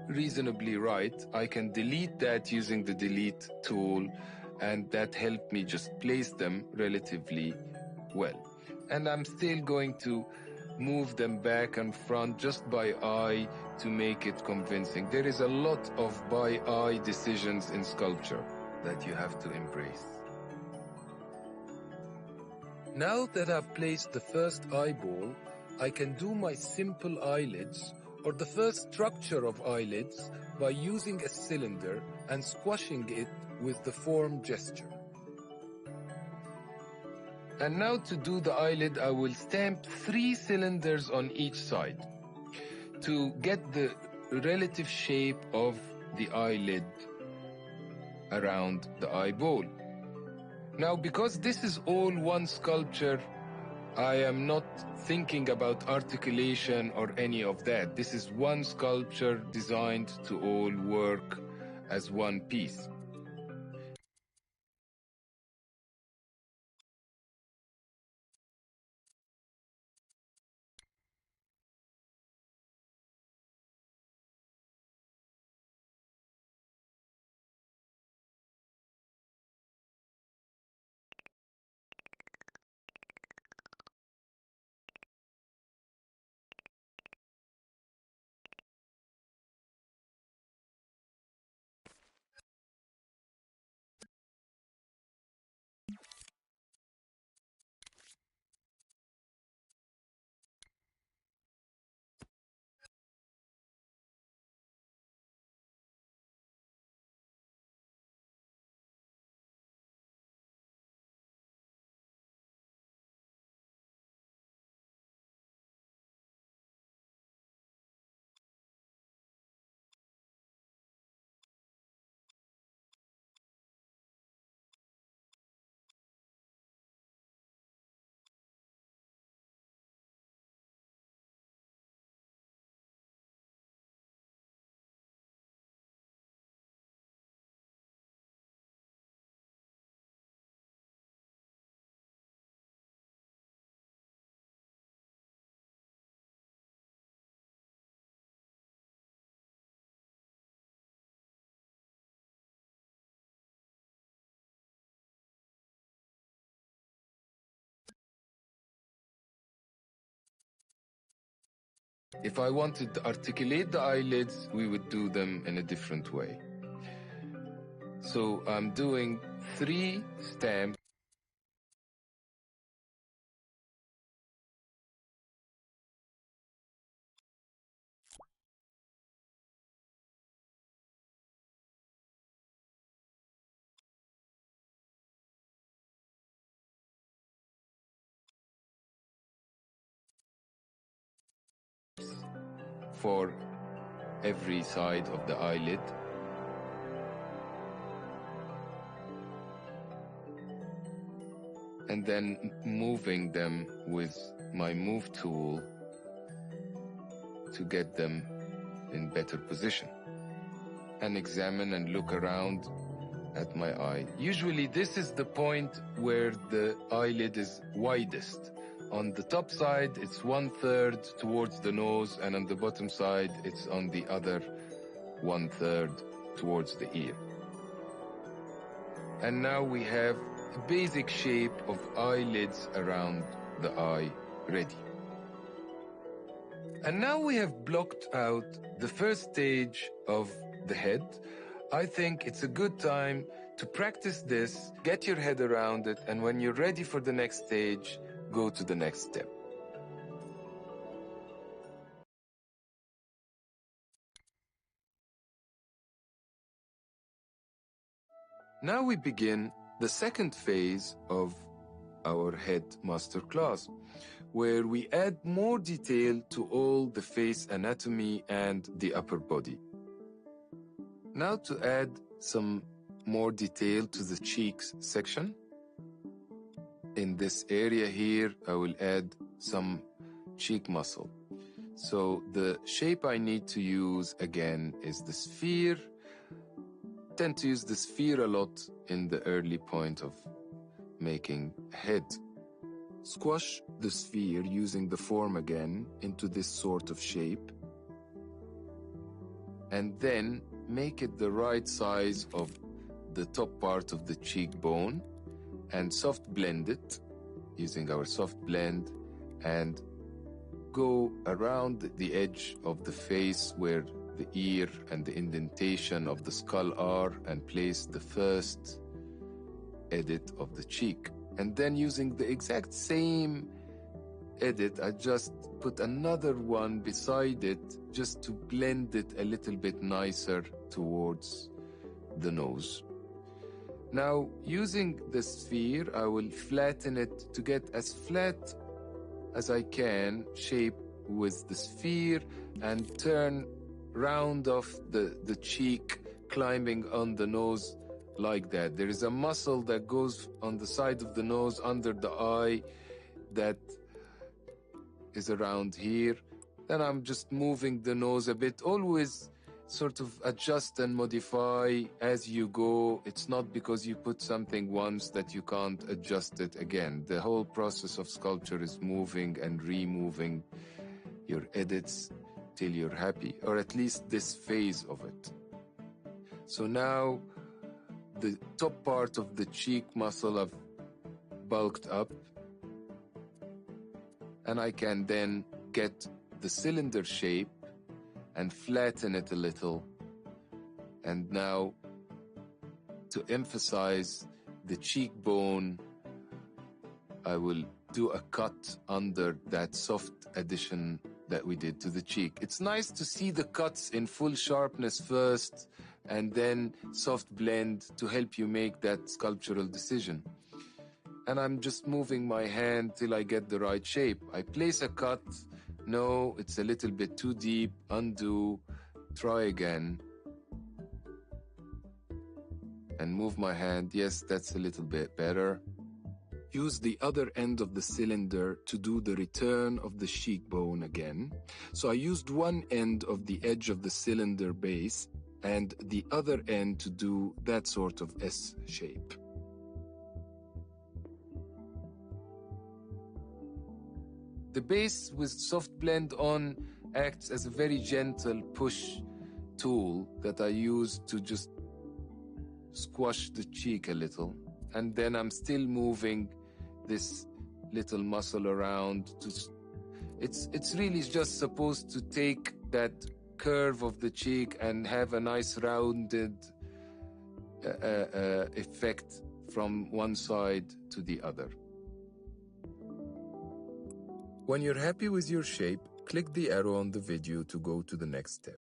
reasonably right, I can delete that using the delete tool, and that helped me just place them relatively well. And I'm still going to move them back and front just by eye to make it convincing. There is a lot of by eye decisions in sculpture that you have to embrace. Now that I've placed the first eyeball, I can do my simple eyelids, or the first structure of eyelids, by using a cylinder and squashing it with the form gesture. And now to do the eyelid, I will stamp 3 cylinders on each side to get the relative shape of the eyelid. around the eyeball. Now, because this is all one sculpture, I am not thinking about articulation or any of that. This is one sculpture designed to all work as one piece. If I wanted to articulate the eyelids, we would do them in a different way. So I'm doing 3 stamps. For every side of the eyelid. And then moving them with my move tool to get them in better position. And examine and look around at my eye. Usually this is the point where the eyelid is widest. On the top side, it's 1/3 towards the nose, and on the bottom side, it's on the other 1/3 towards the ear. And now we have a basic shape of eyelids around the eye ready. And now we have blocked out the first stage of the head. I think it's a good time to practice this, get your head around it, and when you're ready for the next stage, go to the next step. Now we begin the second phase of our head masterclass, where we add more detail to all the face anatomy and the upper body. Now to add some more detail to the cheeks section. In this area here, I will add some cheek muscle. So the shape I need to use again is the sphere. I tend to use the sphere a lot in the early point of making head. Squash the sphere using the form again into this sort of shape. And then make it the right size of the top part of the cheekbone. And soft blend it using our soft blend and go around the edge of the face where the ear and the indentation of the skull are and place the first edit of the cheek. And then using the exact same edit, I just put another one beside it just to blend it a little bit nicer towards the nose. Now, using the sphere, I will flatten it to get as flat as I can, shape with the sphere, and turn round off the cheek, climbing on the nose like that. There is a muscle that goes on the side of the nose, under the eye, that is around here. Then I'm just moving the nose a bit, always sort of adjust and modify as you go. It's not because you put something once that you can't adjust it again. The whole process of sculpture is moving and removing your edits till you're happy, or at least this phase of it. So now the top part of the cheek muscle I've bulked up, and I can then get the cylinder shape and flatten it a little. And now, to emphasize the cheekbone, I will do a cut under that soft addition that we did to the cheek. It's nice to see the cuts in full sharpness first and then soft blend to help you make that sculptural decision. And I'm just moving my hand till I get the right shape. I place a cut. No, it's a little bit too deep. Undo. Try again. And move my hand. Yes, that's a little bit better. Use the other end of the cylinder to do the return of the cheekbone again. So I used one end of the edge of the cylinder base and the other end to do that sort of S shape. The base with soft blend on acts as a very gentle push tool that I use to just squash the cheek a little. And then I'm still moving this little muscle around. It's really just supposed to take that curve of the cheek and have a nice rounded effect from one side to the other. When you're happy with your shape, click the arrow on the video to go to the next step.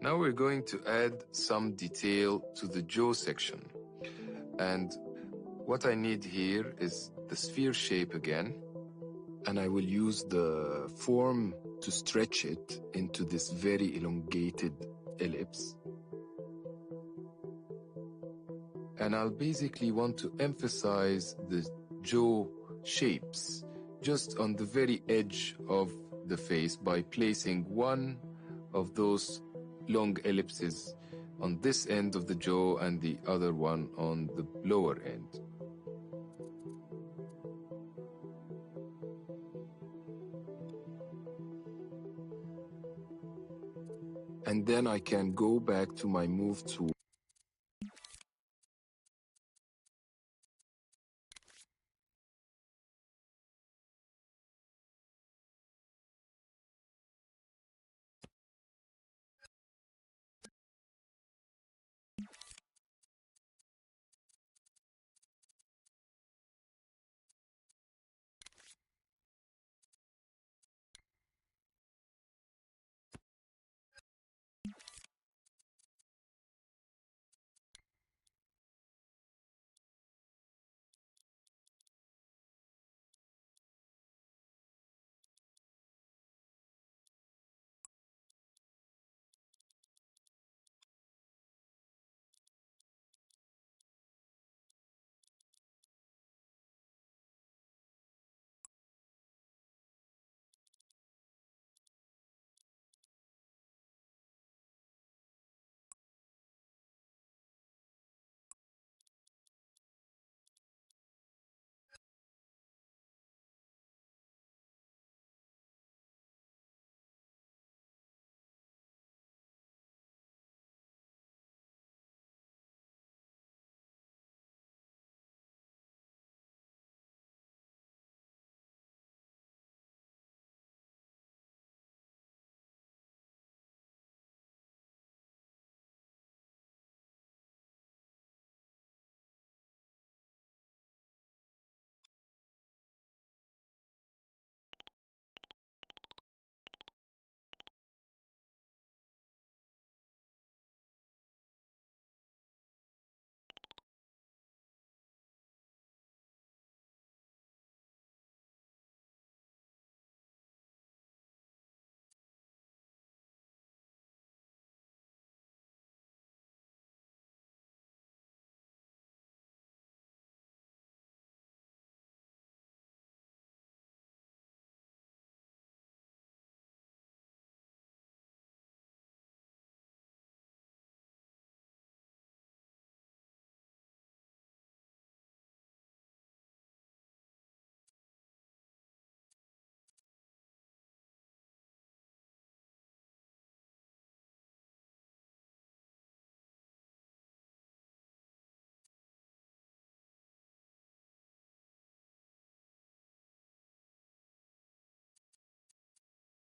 Now we're going to add some detail to the jaw section. And what I need here is the sphere shape again. And I will use the form to stretch it into this very elongated ellipse. And I'll basically want to emphasize the jaw shapes just on the very edge of the face by placing one of those long ellipses on this end of the jaw and the other one on the lower end. And then I can go back to my move tool.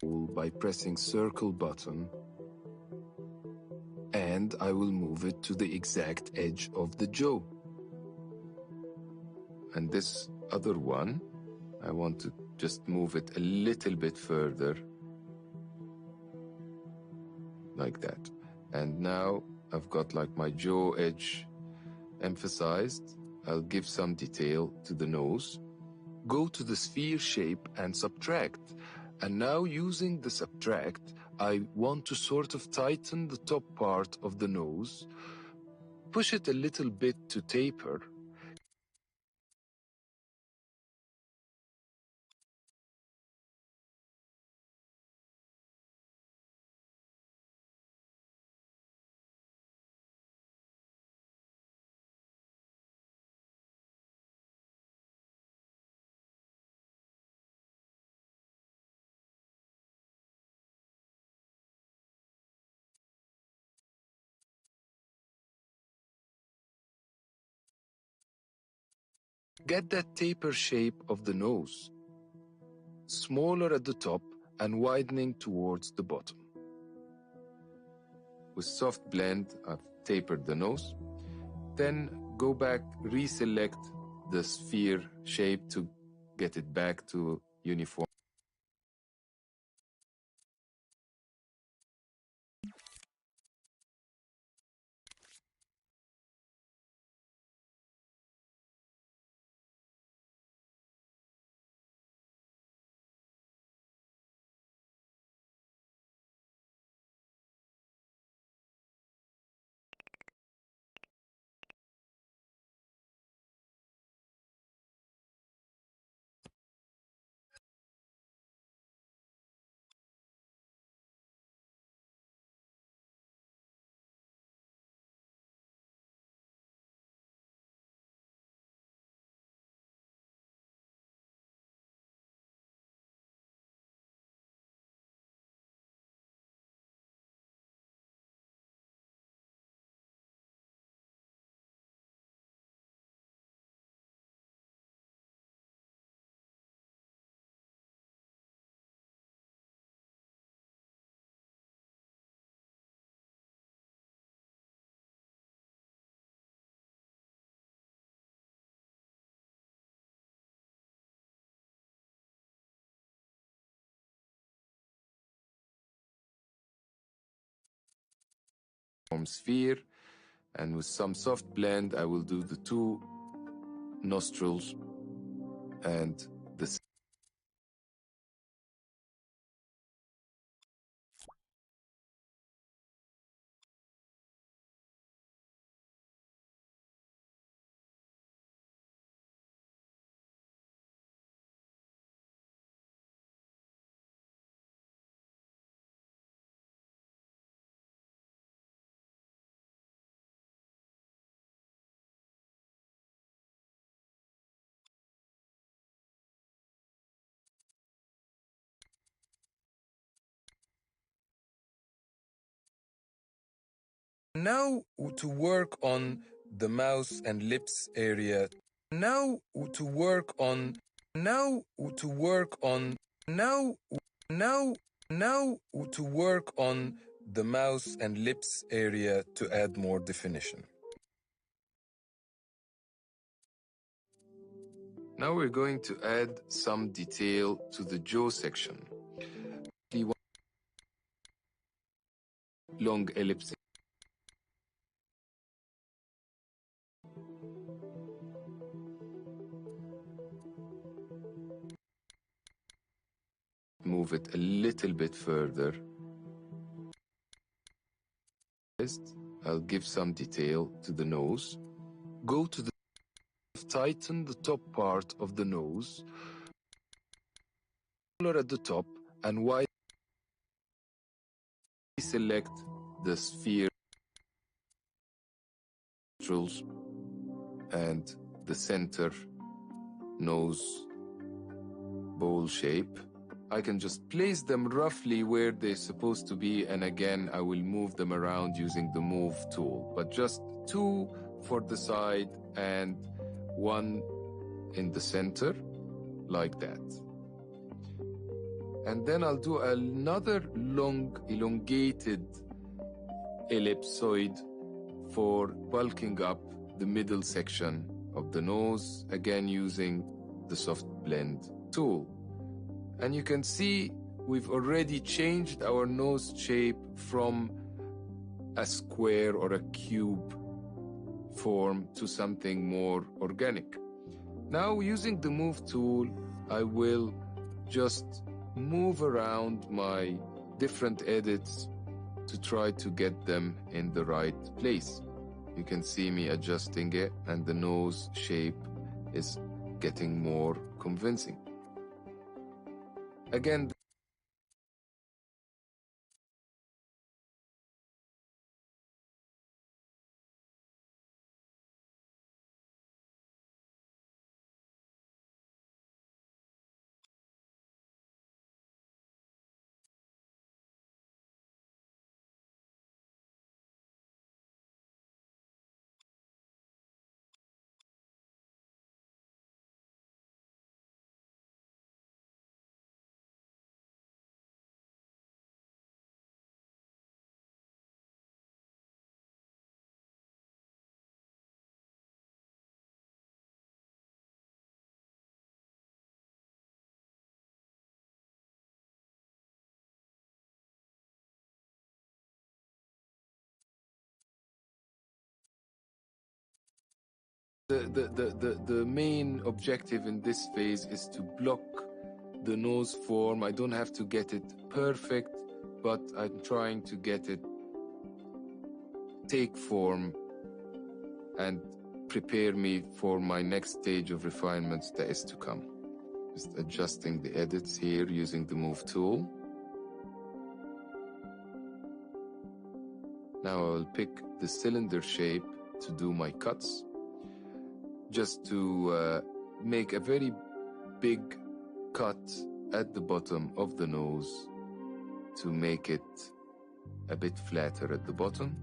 By pressing circle button, and I will move it to the exact edge of the jaw. And this other one, I want to just move it a little bit further, like that. And now I've got like my jaw edge emphasized. I'll give some detail to the nose. Go to the sphere shape and subtract. And now using the subtract, I want to sort of tighten the top part of the nose, push it a little bit to taper. Get that taper shape of the nose, smaller at the top and widening towards the bottom. With soft blend, I've tapered the nose. Then go back, reselect the sphere shape to get it back to uniform. form sphere, and with some soft blend I will do the 2 nostrils and the Now to work on the mouth and lips area. Now to work on now to work on now to work on the mouth and lips area to add more definition. Now we're going to add some detail to the jaw section. The long ellipse. Move it a little bit further. I'll give some detail to the nose. Go to the tighten the top part of the nose, color at the top, and wide. Select the sphere and the center nose bowl shape. I can just place them roughly where they're supposed to be, and again I will move them around using the move tool, but just 2 for the side and 1 in the center, like that. And then I'll do another long elongated ellipsoid for bulking up the middle section of the nose, again using the soft blend tool. And you can see we've already changed our nose shape from a square or a cube form to something more organic. Now, using the move tool, I will just move around my different edits to try to get them in the right place. You can see me adjusting it, and the nose shape is getting more convincing. Again, the main objective in this phase is to block the nose form. I don't have to get it perfect, but I'm trying to get it take form and prepare me for my next stage of refinements that is to come. Just adjusting the edits here using the move tool. Now I'll pick the cylinder shape to do my cuts, just to make a very big cut at the bottom of the nose to make it a bit flatter at the bottom.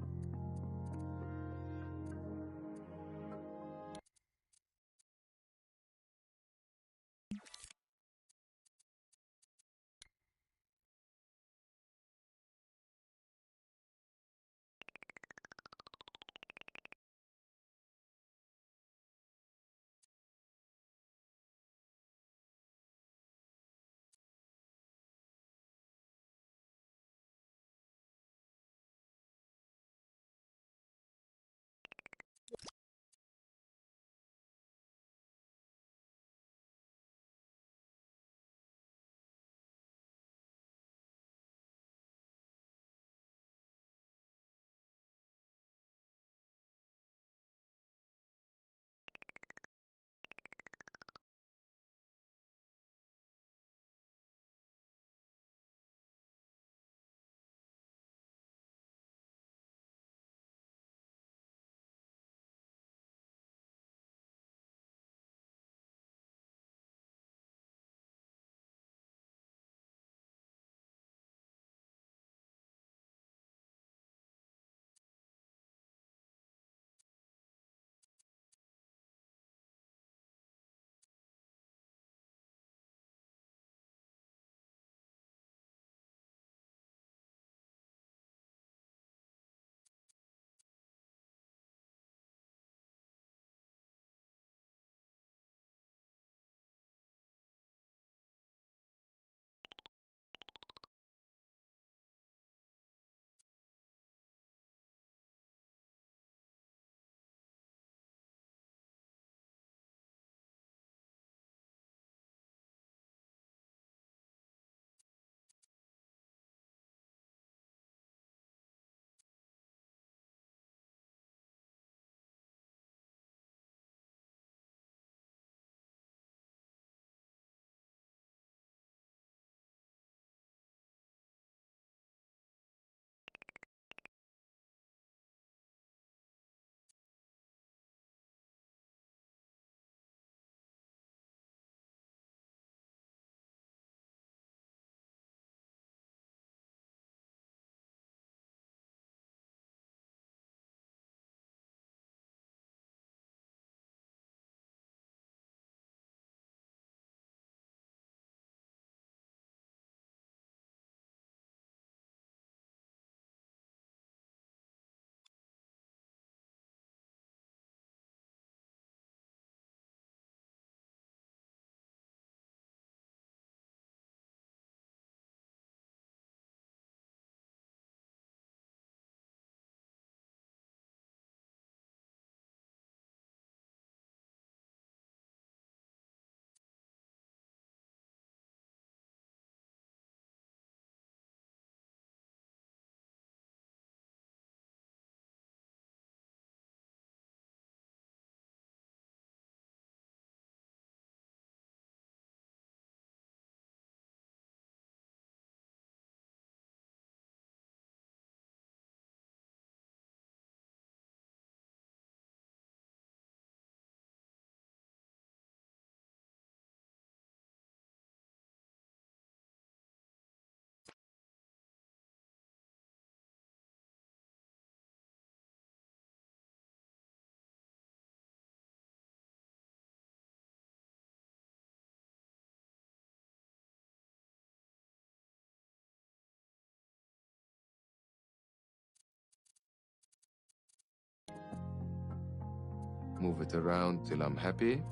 Move it around till I'm happy.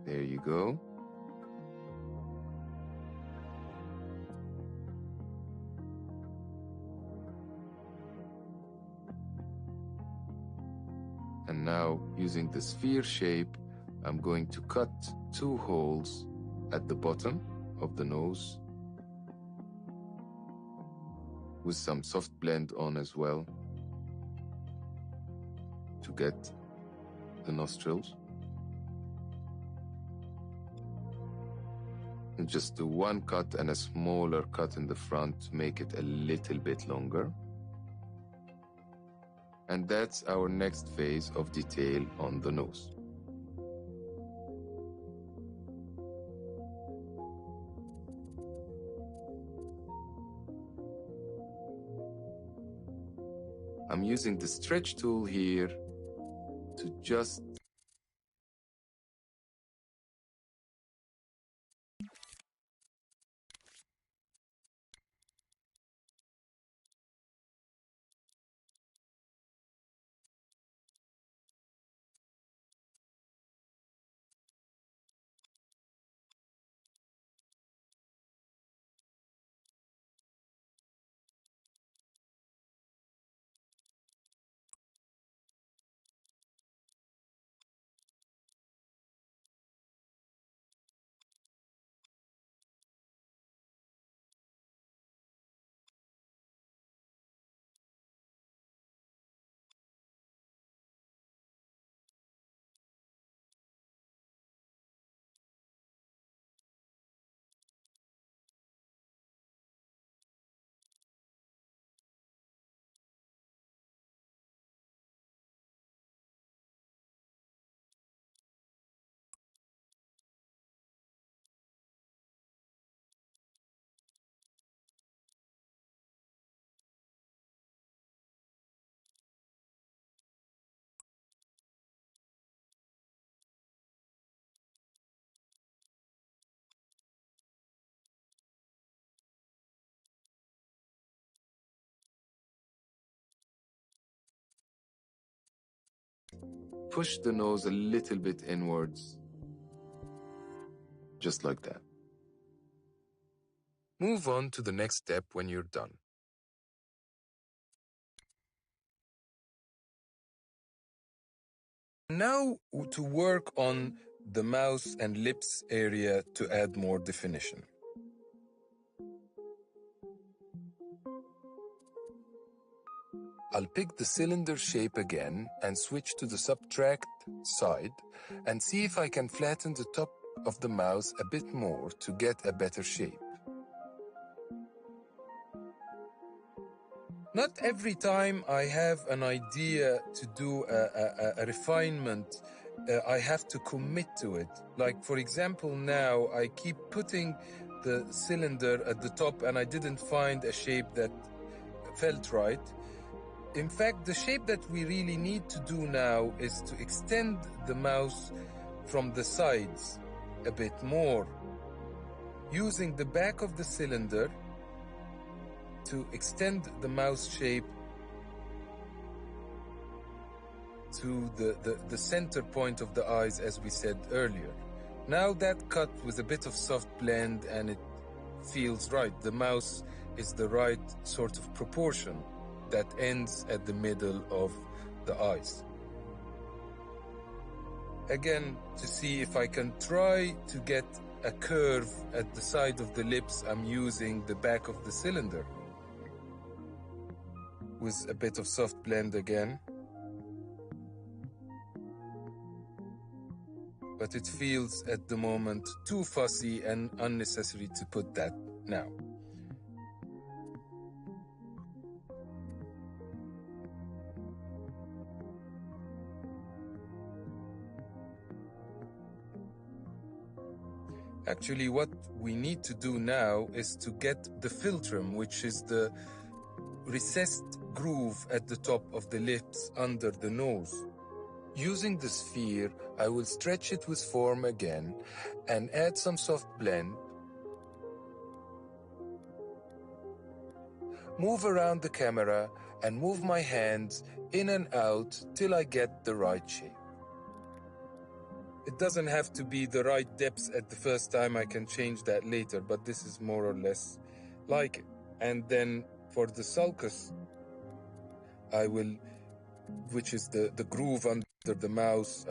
There you go. And now, using the sphere shape, I'm going to cut 2 holes at the bottom of the nose with some soft blend on as well to get the nostrils. And just do 1 cut and a smaller cut in the front to make it a little bit longer. And that's our next phase of detail on the nose. I'm using the stretch tool here to just push the nose a little bit inwards, just like that. Move on to the next step when you're done. Now to work on the mouth and lips area to add more definition. I'll pick the cylinder shape again and switch to the subtract side and see if I can flatten the top of the mouth a bit more to get a better shape. Not every time I have an idea to do a refinement, I have to commit to it. Like, for example, now I keep putting the cylinder at the top and I didn't find a shape that felt right. In fact, the shape that we really need to do now is to extend the mouth from the sides a bit more, using the back of the cylinder to extend the mouth shape to the center point of the eyes, as we said earlier. Now that cut with a bit of soft blend and it feels right. The mouth is the right sort of proportion that ends at the middle of the eyes. Again, to see if I can try to get a curve at the side of the lips, I'm using the back of the cylinder with a bit of soft blend again. But it feels at the moment too fussy and unnecessary to put that now. Actually, what we need to do now is to get the philtrum, which is the recessed groove at the top of the lips under the nose. Using the sphere, I will stretch it with form again and add some soft blend. move around the camera and move my hands in and out till I get the right shape. It doesn't have to be the right depth at the first time. I can change that later, but this is more or less like it. And then for the sulcus, I will, which is the groove under the mouse,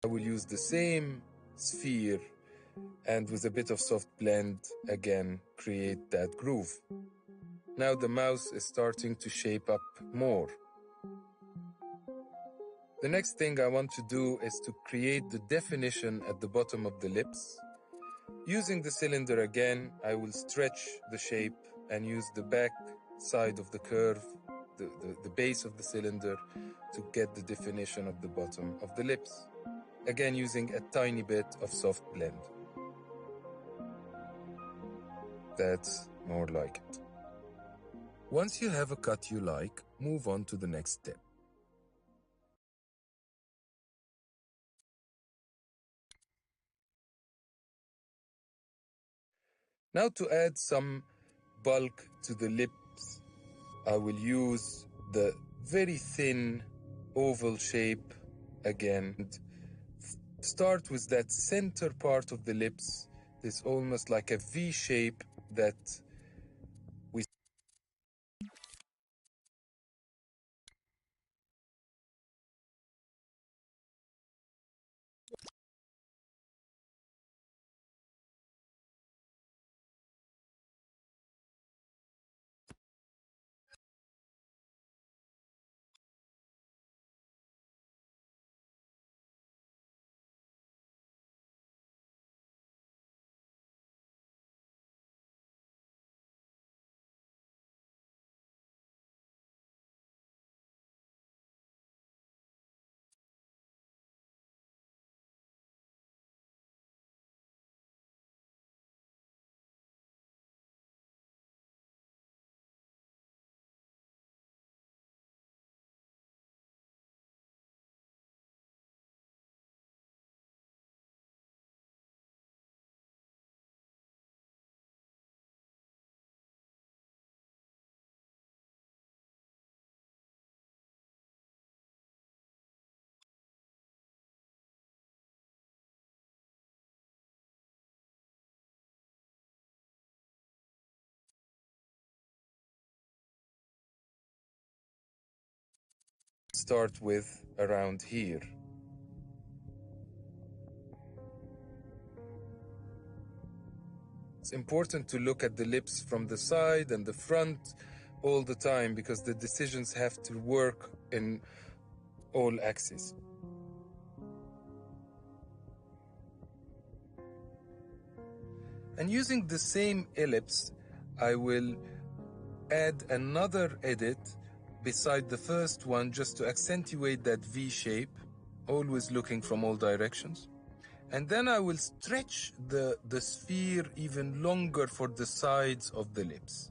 I will use the same sphere and with a bit of soft blend again create that groove. Now the mouse is starting to shape up more. The next thing I want to do is to create the definition at the bottom of the lips. Using the cylinder again, I will stretch the shape and use the back side of the curve, the base of the cylinder, to get the definition of the bottom of the lips. Again, using a tiny bit of soft blend. That's more like it. Once you have a cut you like, move on to the next step. Now to add some bulk to the lips, I will use the very thin oval shape again. Start with that center part of the lips. This almost like a V shape that we start with around here. It's important to look at the lips from the side and the front all the time because the decisions have to work in all axes. And using the same ellipse, I will add another edit beside the first one just to accentuate that V shape, always looking from all directions. And then I will stretch the sphere even longer for the sides of the lips.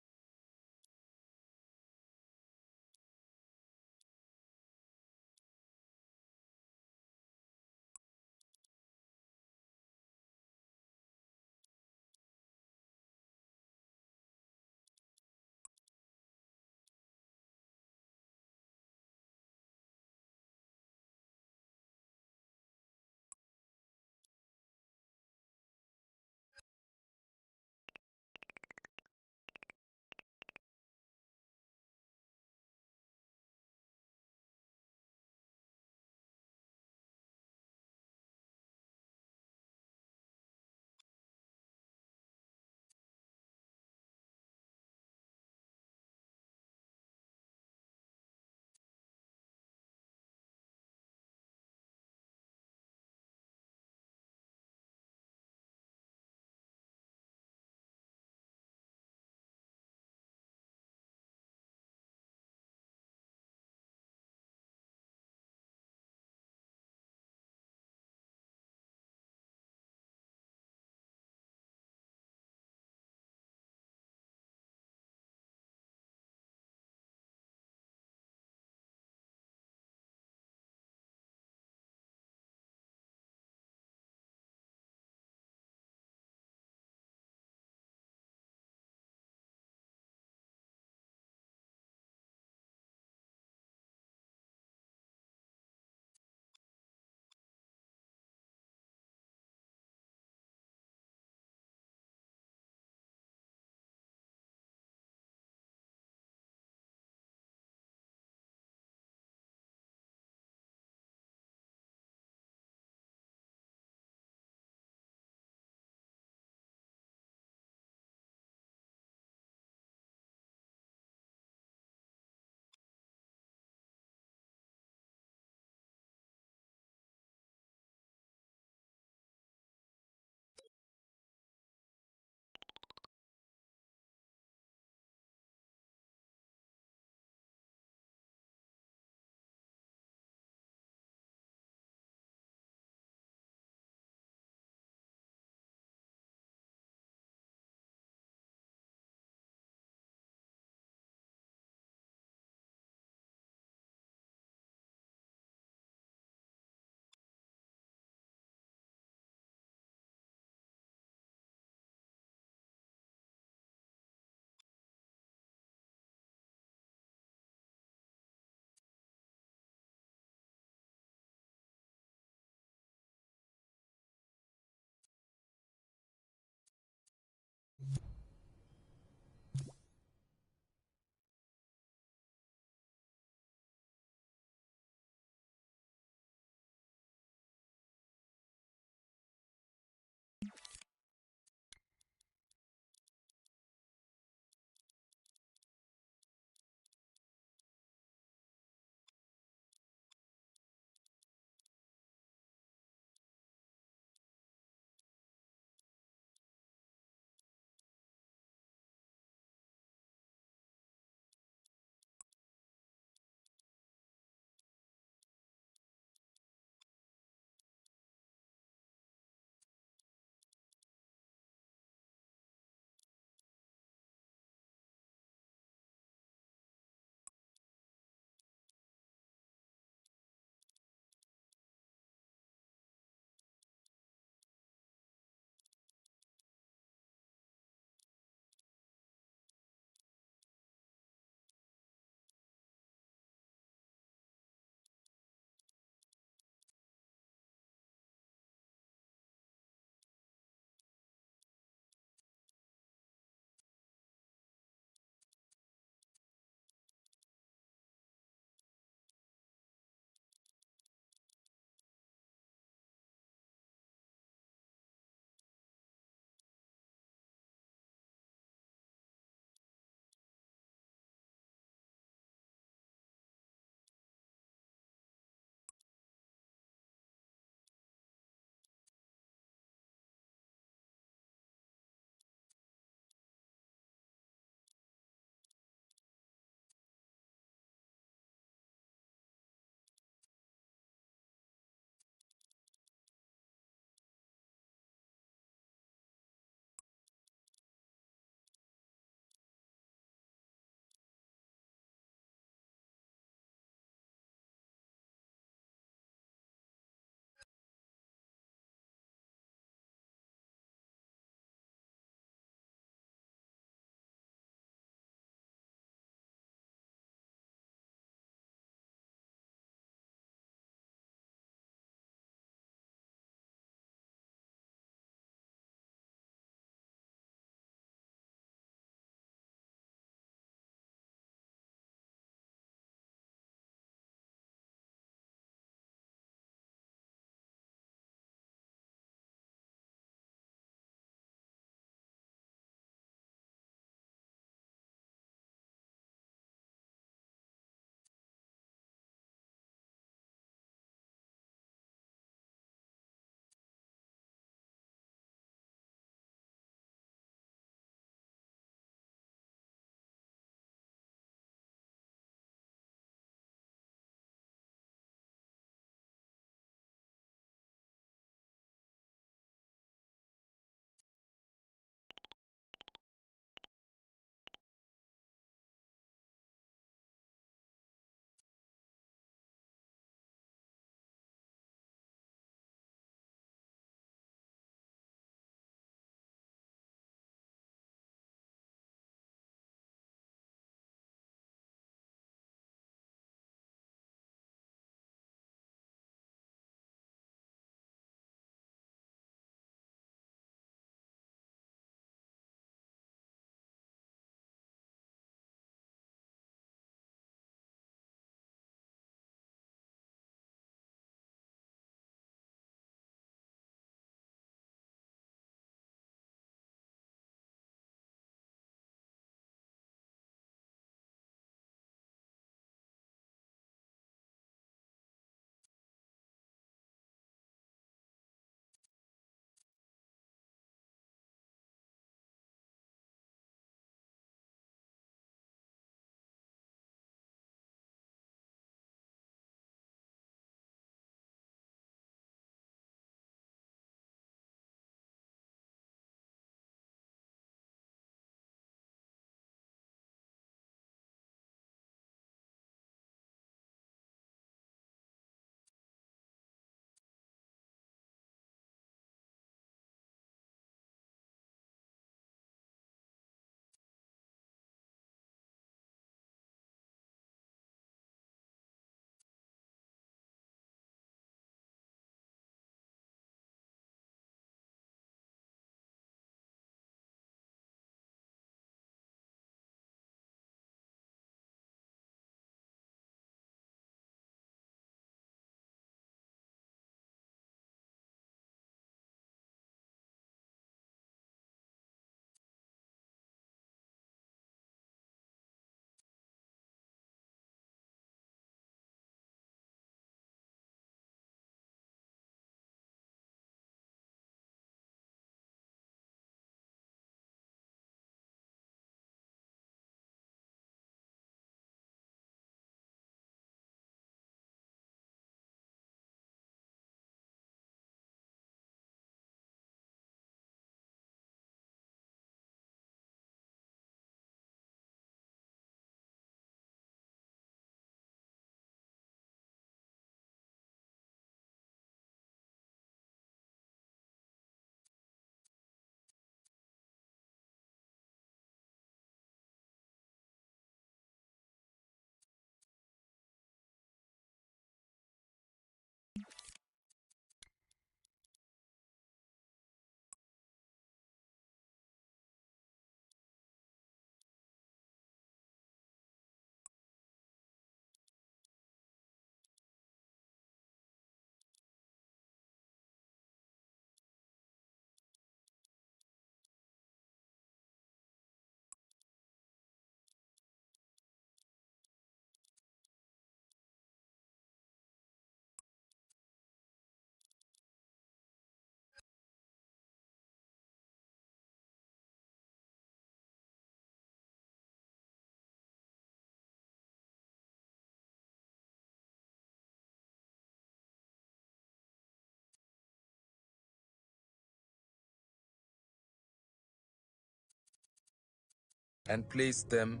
and place them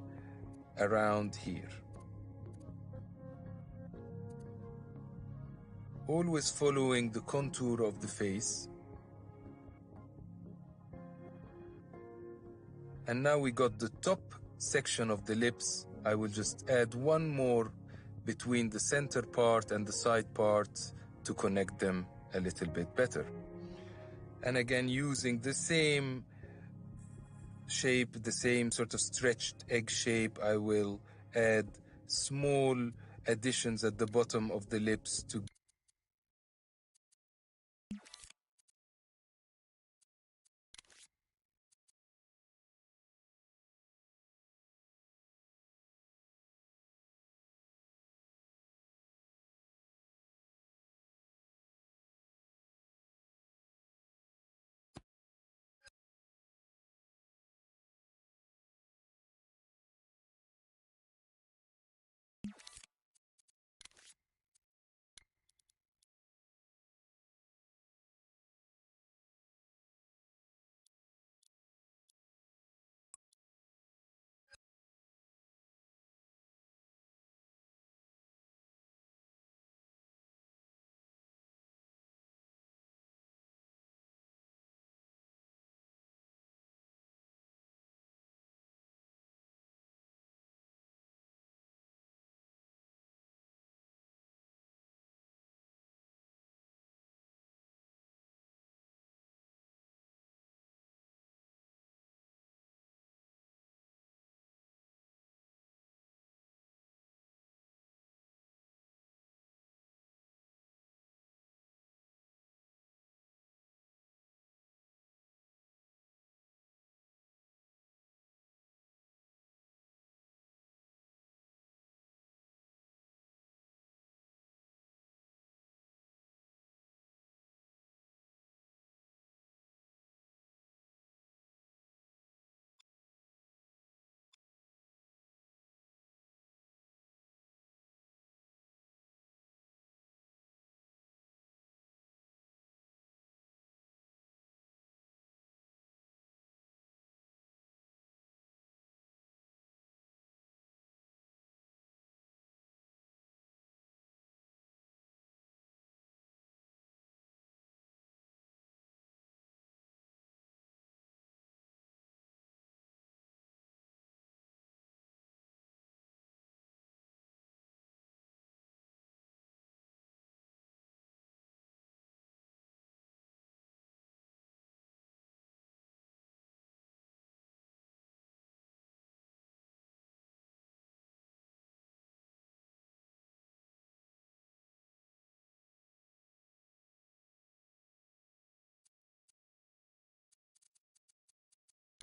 around here. Always following the contour of the face. And now we got the top section of the lips. I will just add one more between the center part and the side part to connect them a little bit better. And again, using the same shape, the same sort of stretched egg shape, I will add small additions at the bottom of the lips to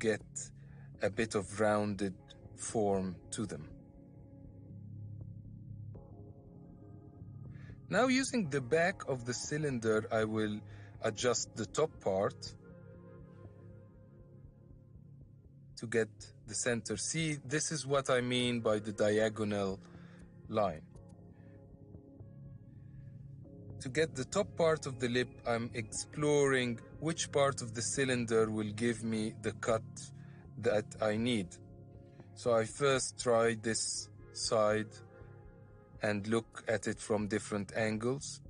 get a bit of rounded form to them. Now, using the back of the cylinder, I will adjust the top part to get the center. See, this is what I mean by the diagonal line. To get the top part of the lip, I'm exploring which part of the cylinder will give me the cut that I need. So I first try this side and look at it from different angles.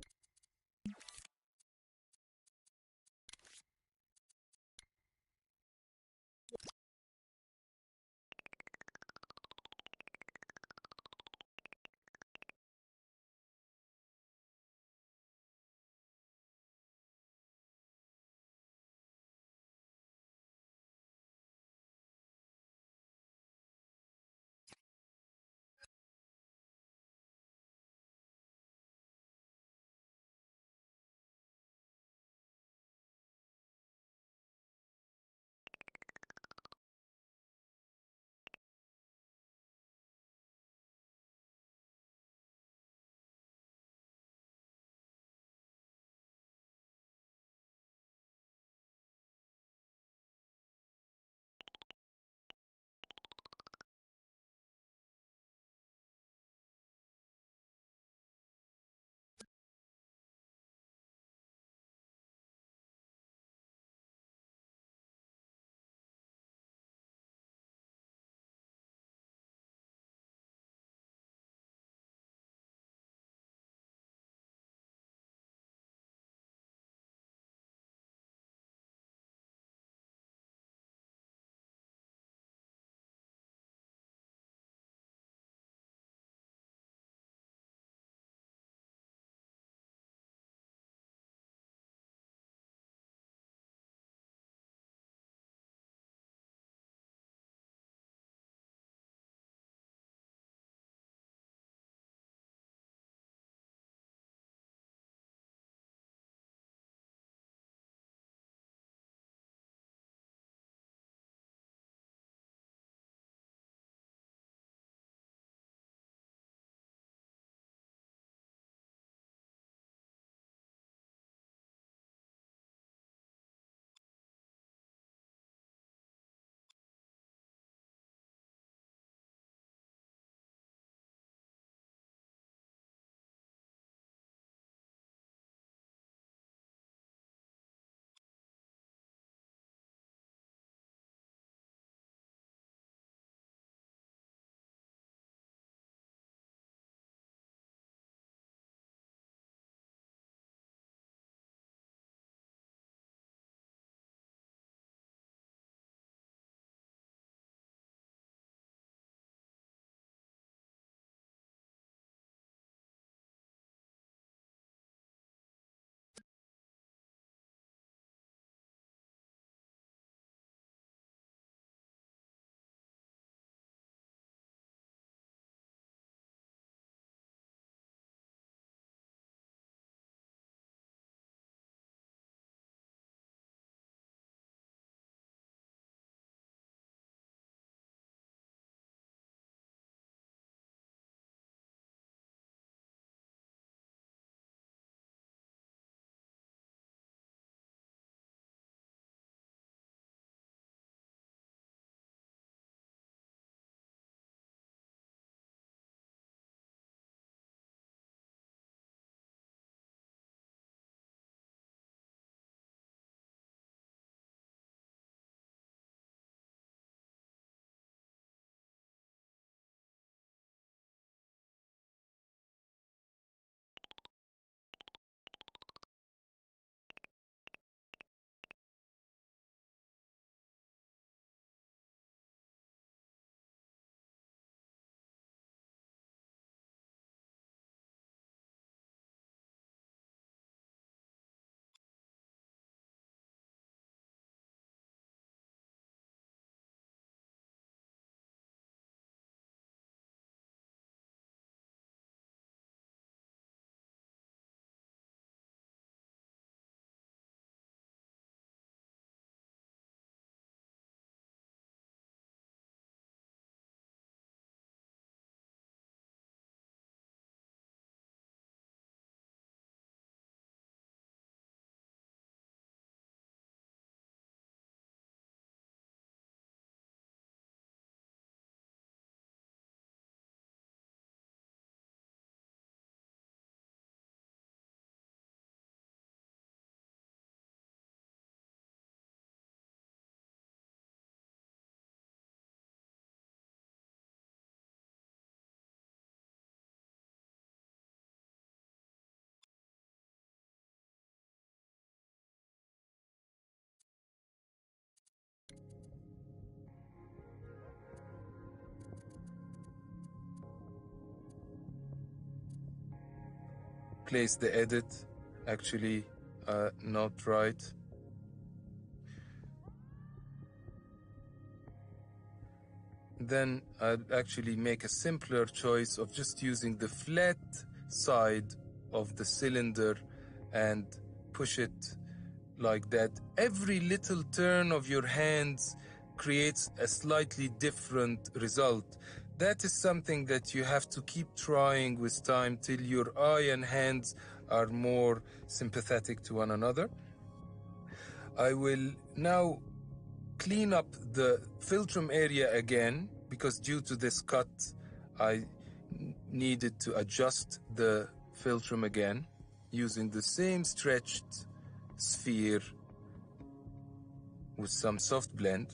place the edit. Actually, not right. Then I'd actually make a simpler choice of just using the flat side of the cylinder and push it like that. Every little turn of your hands creates a slightly different result. That is something that you have to keep trying with time till your eye and hands are more sympathetic to one another. I will now clean up the philtrum area again, because due to this cut, I needed to adjust the philtrum again using the same stretched sphere with some soft blend.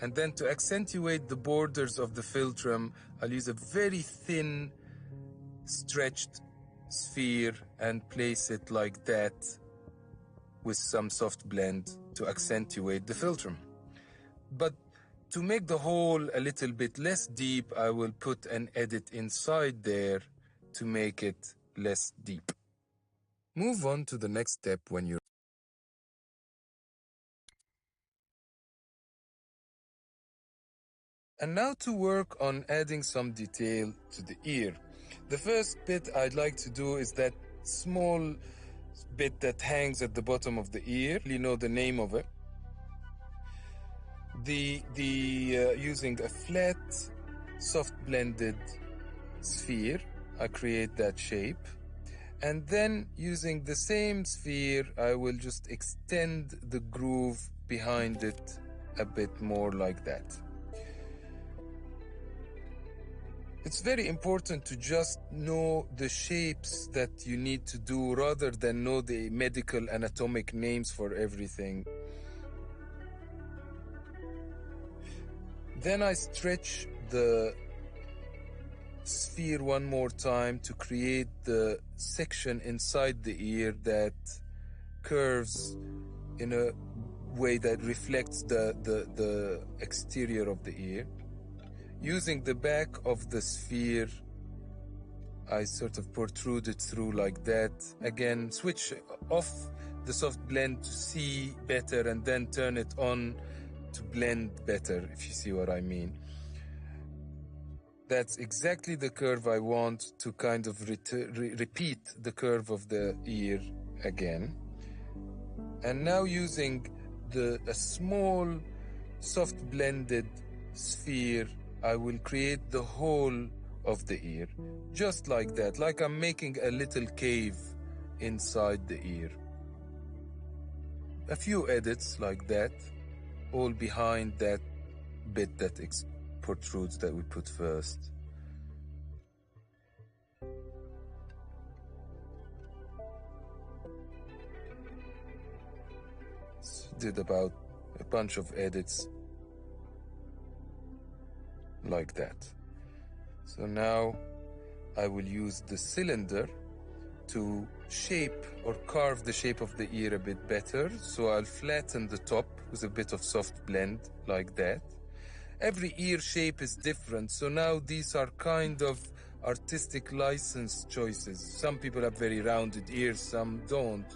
And then to accentuate the borders of the philtrum, I'll use a very thin stretched sphere and place it like that with some soft blend to accentuate the philtrum. But to make the hole a little bit less deep, I will put an edit inside there to make it less deep. Move on to the next step when you're And now to work on adding some detail to the ear. The first bit I'd like to do is that small bit that hangs at the bottom of the ear. You know the name of it. Using a flat, soft blended sphere, I create that shape. And then using the same sphere, I will just extend the groove behind it a bit more like that. It's very important to just know the shapes that you need to do rather than know the medical anatomic names for everything. Then I stretch the sphere one more time to create the section inside the ear that curves in a way that reflects the exterior of the ear. Using the back of the sphere, I sort of protrude it through like that. Again, switch off the soft blend to see better and then turn it on to blend better, if you see what I mean. That's exactly the curve I want to kind of repeat the curve of the ear again. And now using a small soft blended sphere, I will create the whole of the ear, just like that, like I'm making a little cave inside the ear. A few edits like that, all behind that bit that protrudes that we put first. So did about a bunch of edits like that. So now I will use the cylinder to shape or carve the shape of the ear a bit better. So I'll flatten the top with a bit of soft blend like that. Every ear shape is different, so now these are kind of artistic license choices. Some people have very rounded ears, some don't,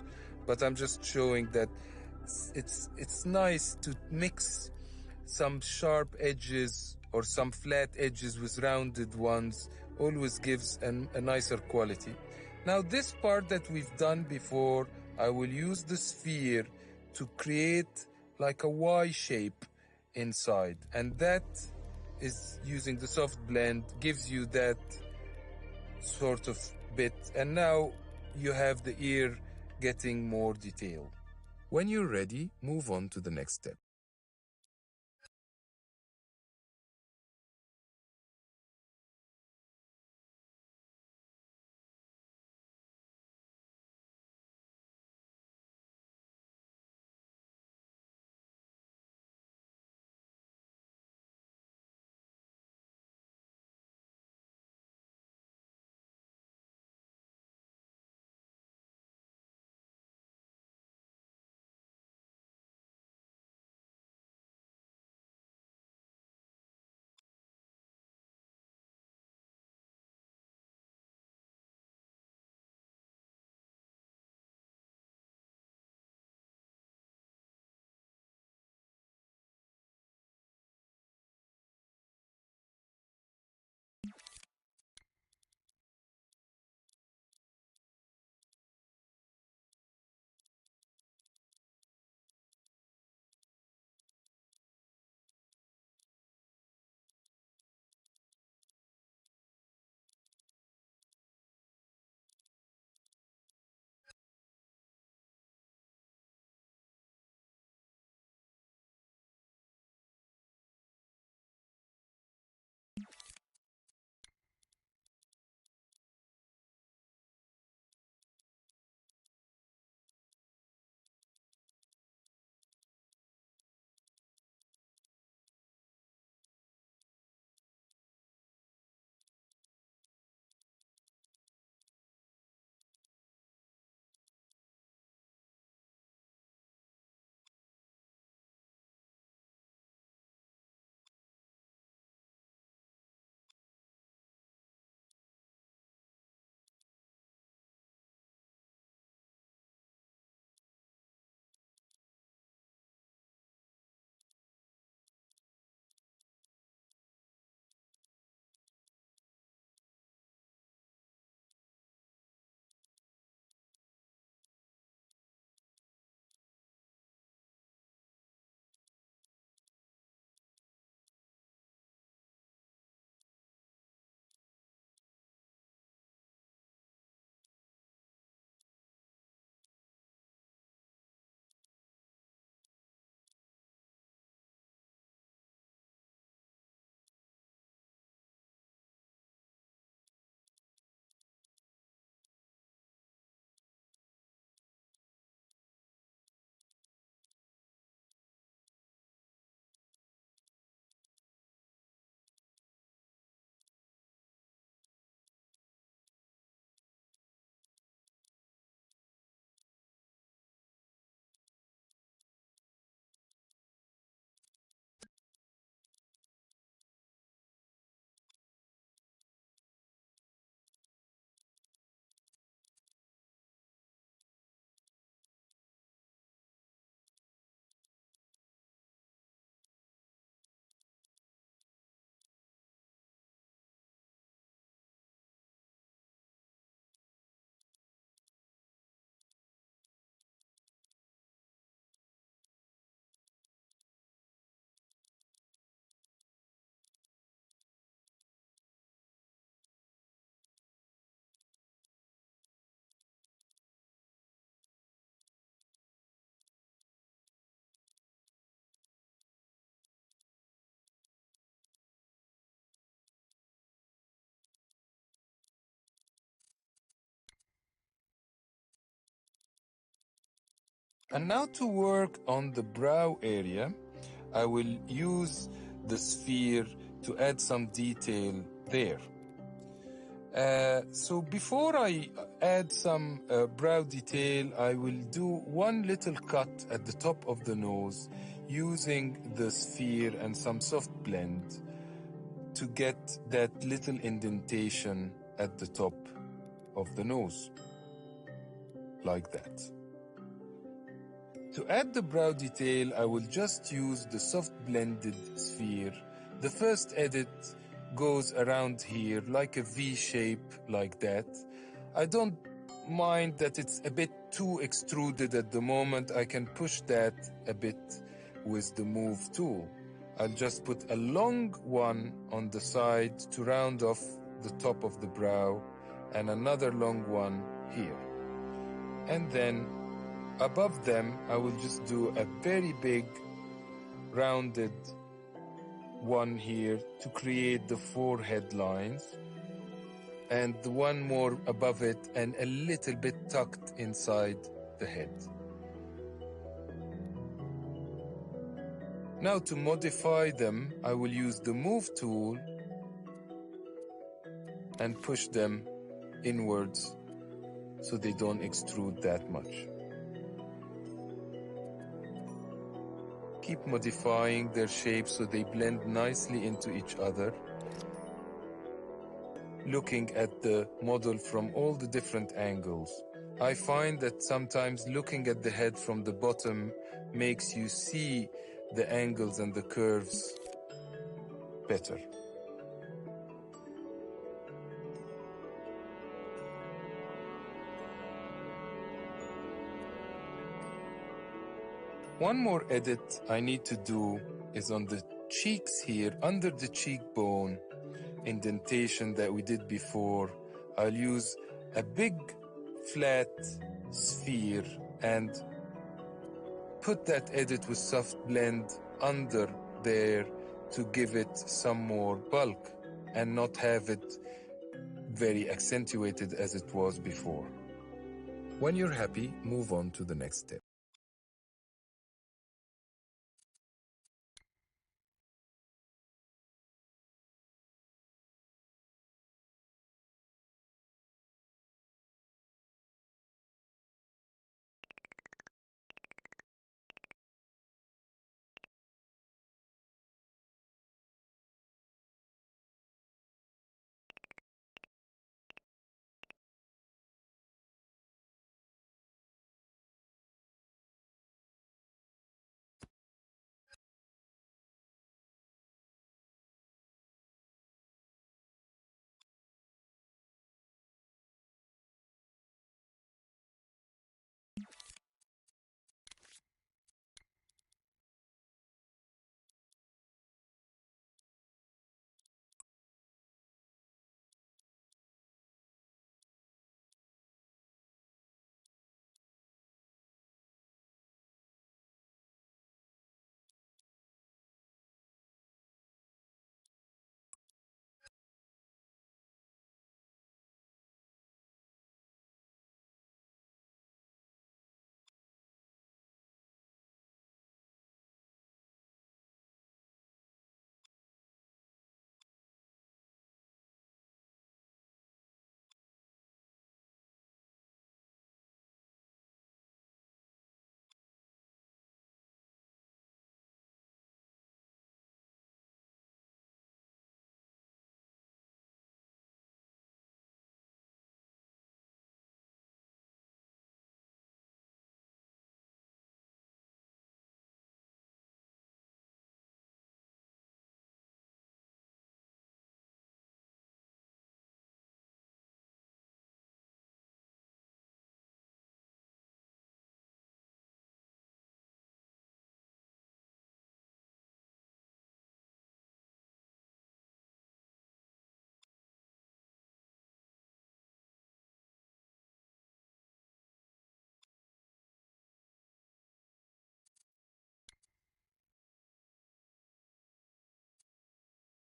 but I'm just showing that it's nice to mix some sharp edges or some flat edges with rounded ones. Always gives a nicer quality. Now this part that we've done before, I will use the sphere to create like a Y shape inside, and that is using the soft blend, gives you that sort of bit, and now you have the ear getting more detail. When you're ready, move on to the next step. And now to work on the brow area, I will use the sphere to add some detail there. So before I add some brow detail, I will do one little cut at the top of the nose using the sphere and some soft blend to get that little indentation at the top of the nose, like that. To add the brow detail, I will just use the soft blended sphere. The first edit goes around here like a V shape, like that. I don't mind that it's a bit too extruded at the moment. I can push that a bit with the move tool. I'll just put a long one on the side to round off the top of the brow and another long one here. And then above them, I will just do a very big rounded one here to create the forehead lines, and one more above it and a little bit tucked inside the head. Now to modify them, I will use the move tool and push them inwards so they don't extrude that much. Keep modifying their shape so they blend nicely into each other, looking at the model from all the different angles. I find that sometimes looking at the head from the bottom makes you see the angles and the curves better. One more edit I need to do is on the cheeks here, under the cheekbone indentation that we did before. I'll use a big flat sphere and put that edit with soft blend under there to give it some more bulk and not have it very accentuated as it was before. When you're happy, move on to the next step.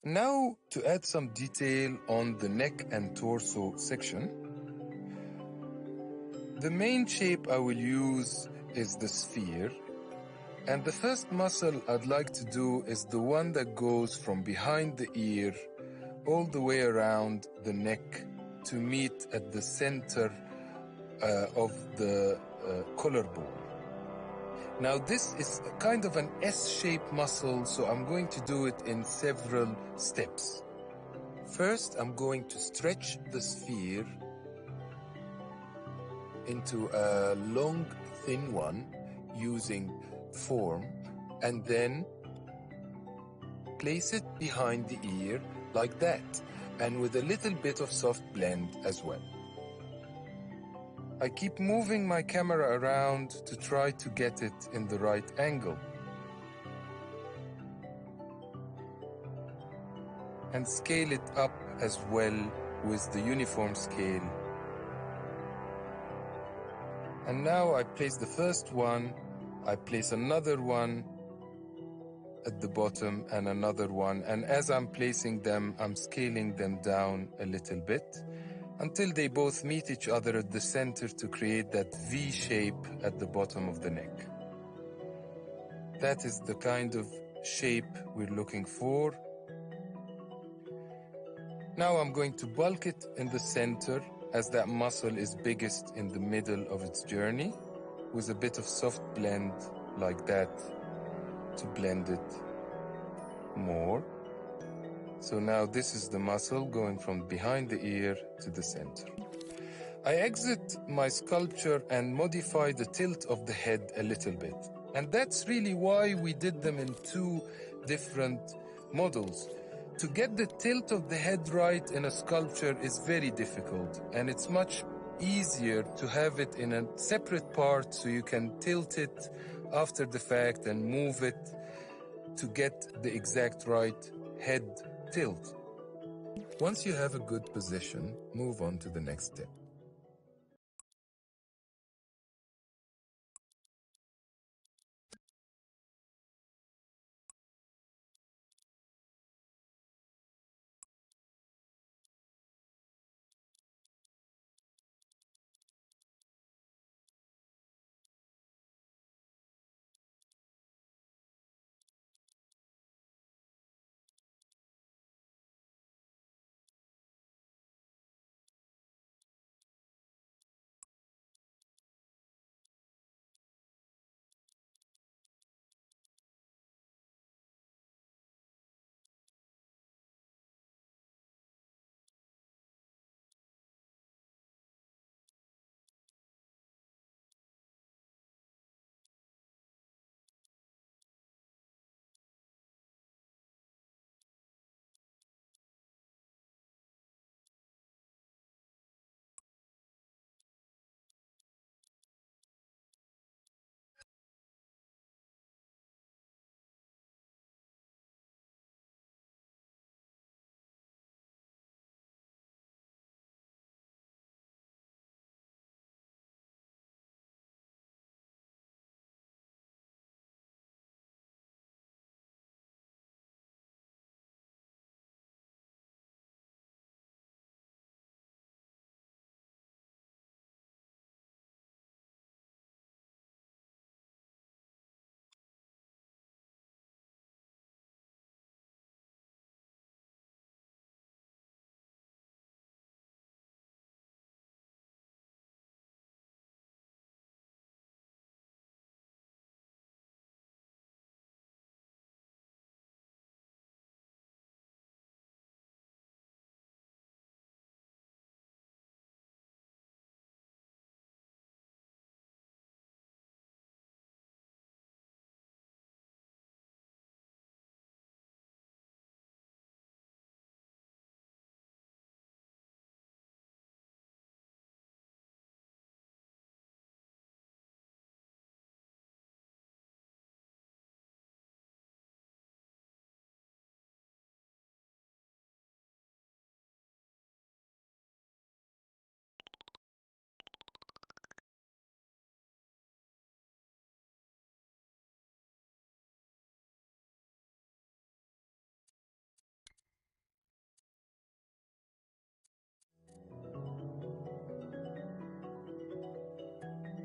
Now to add some detail on the neck and torso section. The main shape I will use is the sphere. And the first muscle I'd like to do is the one that goes from behind the ear all the way around the neck to meet at the center of the collarbone. Now this is kind of an S-shaped muscle, so I'm going to do it in several steps. First, I'm going to stretch the sphere into a long, thin one using form, and then place it behind the ear like that, and with a little bit of soft blend as well. I keep moving my camera around to try to get it in the right angle. And scale it up as well with the uniform scale. And now I place the first one, I place another one at the bottom and another one, and as I'm placing them, I'm scaling them down a little bit until they both meet each other at the center to create that V shape at the bottom of the neck. That is the kind of shape we're looking for. Now I'm going to bulk it in the center, as that muscle is biggest in the middle of its journey, with a bit of soft blend like that to blend it more. So now this is the muscle going from behind the ear to the center. I exit my sculpture and modify the tilt of the head a little bit. And that's really why we did them in two different models. To get the tilt of the head right in a sculpture is very difficult, and it's much easier to have it in a separate part so you can tilt it after the fact and move it to get the exact right head tilt. Once you have a good position, move on to the next step.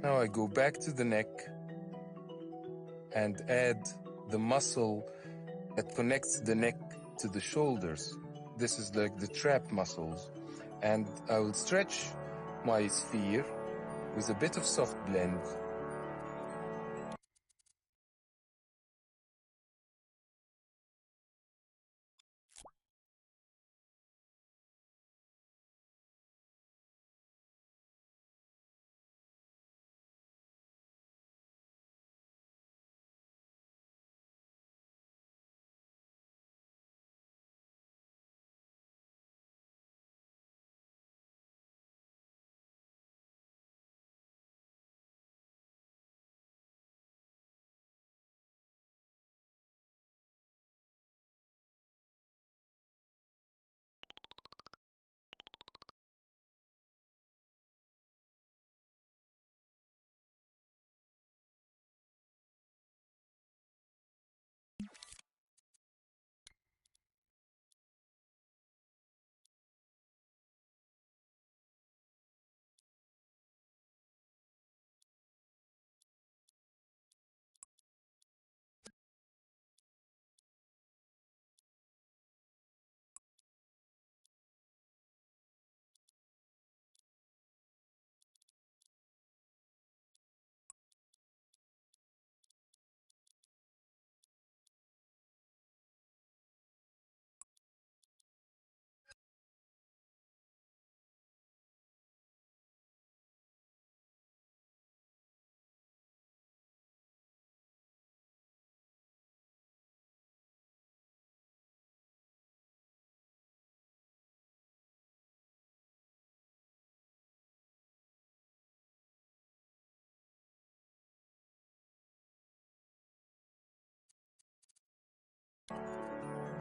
Now I go back to the neck and add the muscle that connects the neck to the shoulders. This is like the trap muscles. And I will stretch my sphere with a bit of soft blend.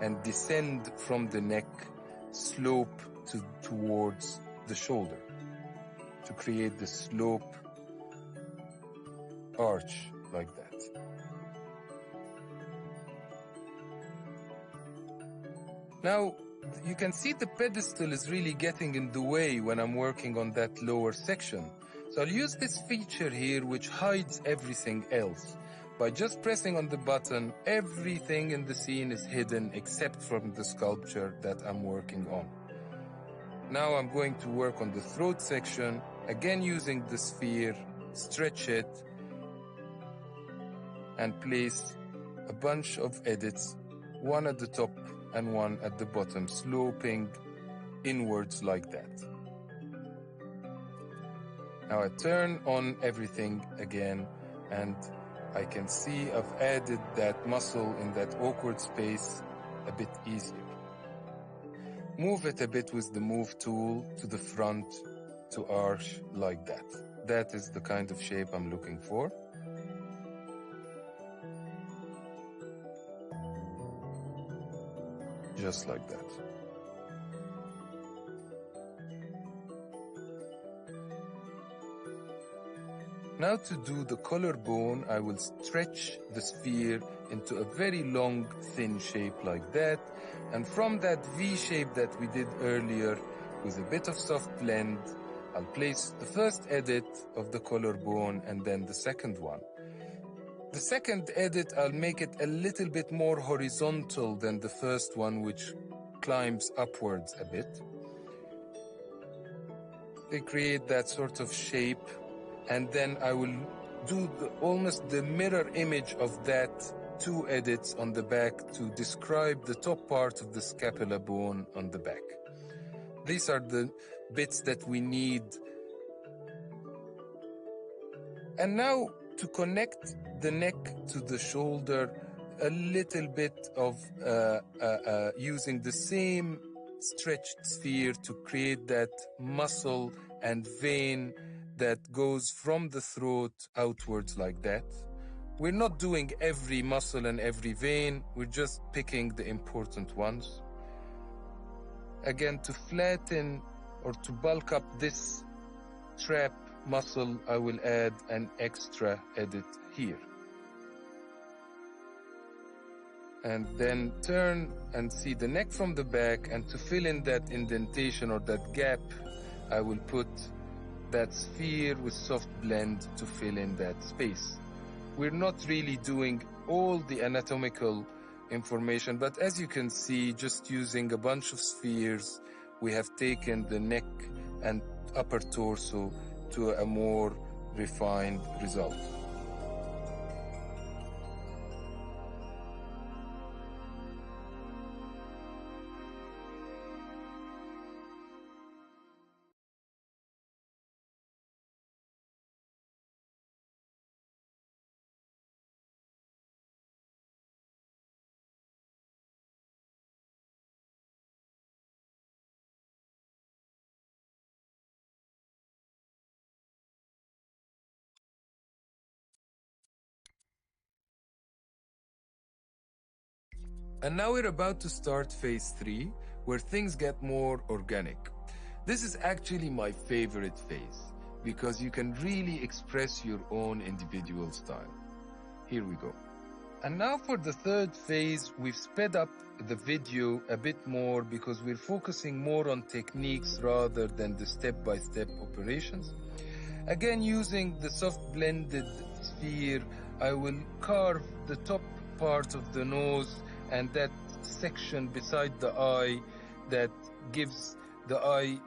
And descend from the neck, slope towards the shoulder to create the slope arch like that. Now, you can see the pedestal is really getting in the way when I'm working on that lower section. So I'll use this feature here which hides everything else. By just pressing on the button, everything in the scene is hidden except from the sculpture that I'm working on. Now I'm going to work on the throat section, again using the sphere, stretch it, and place a bunch of edits, one at the top and one at the bottom, sloping inwards like that. Now I turn on everything again, and I can see I've added that muscle in that awkward space a bit easier. Move it a bit with the move tool to the front to arch like that. That is the kind of shape I'm looking for. Just like that. Now to do the collarbone, I will stretch the sphere into a very long, thin shape like that. And from that V shape that we did earlier, with a bit of soft blend, I'll place the first edit of the collarbone and then the second one. The second edit, I'll make it a little bit more horizontal than the first one, which climbs upwards a bit. They create that sort of shape. And then I will do almost the mirror image of that two edits on the back to describe the top part of the scapula bone on the back. These are the bits that we need. And now to connect the neck to the shoulder, a little bit of using the same stretched sphere to create that muscle and vein that goes from the throat outwards like that. We're not doing every muscle and every vein, we're just picking the important ones. Again, to flatten or to bulk up this trap muscle, I will add an extra edit here. And then turn and see the neck from the back, and to fill in that indentation or that gap, I will put that sphere with soft blend to fill in that space. we're not really doing all the anatomical information, but as you can see, just using a bunch of spheres, we have taken the neck and upper torso to a more refined result. And now we're about to start phase 3, where things get more organic. This is actually my favorite phase, because you can really express your own individual style. Here we go. And now for the third phase, we've sped up the video a bit more because we're focusing more on techniques rather than the step-by-step operations. Again, using the soft blended sphere, I will carve the top part of the nose and that section beside the eye that gives the eye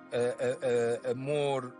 a more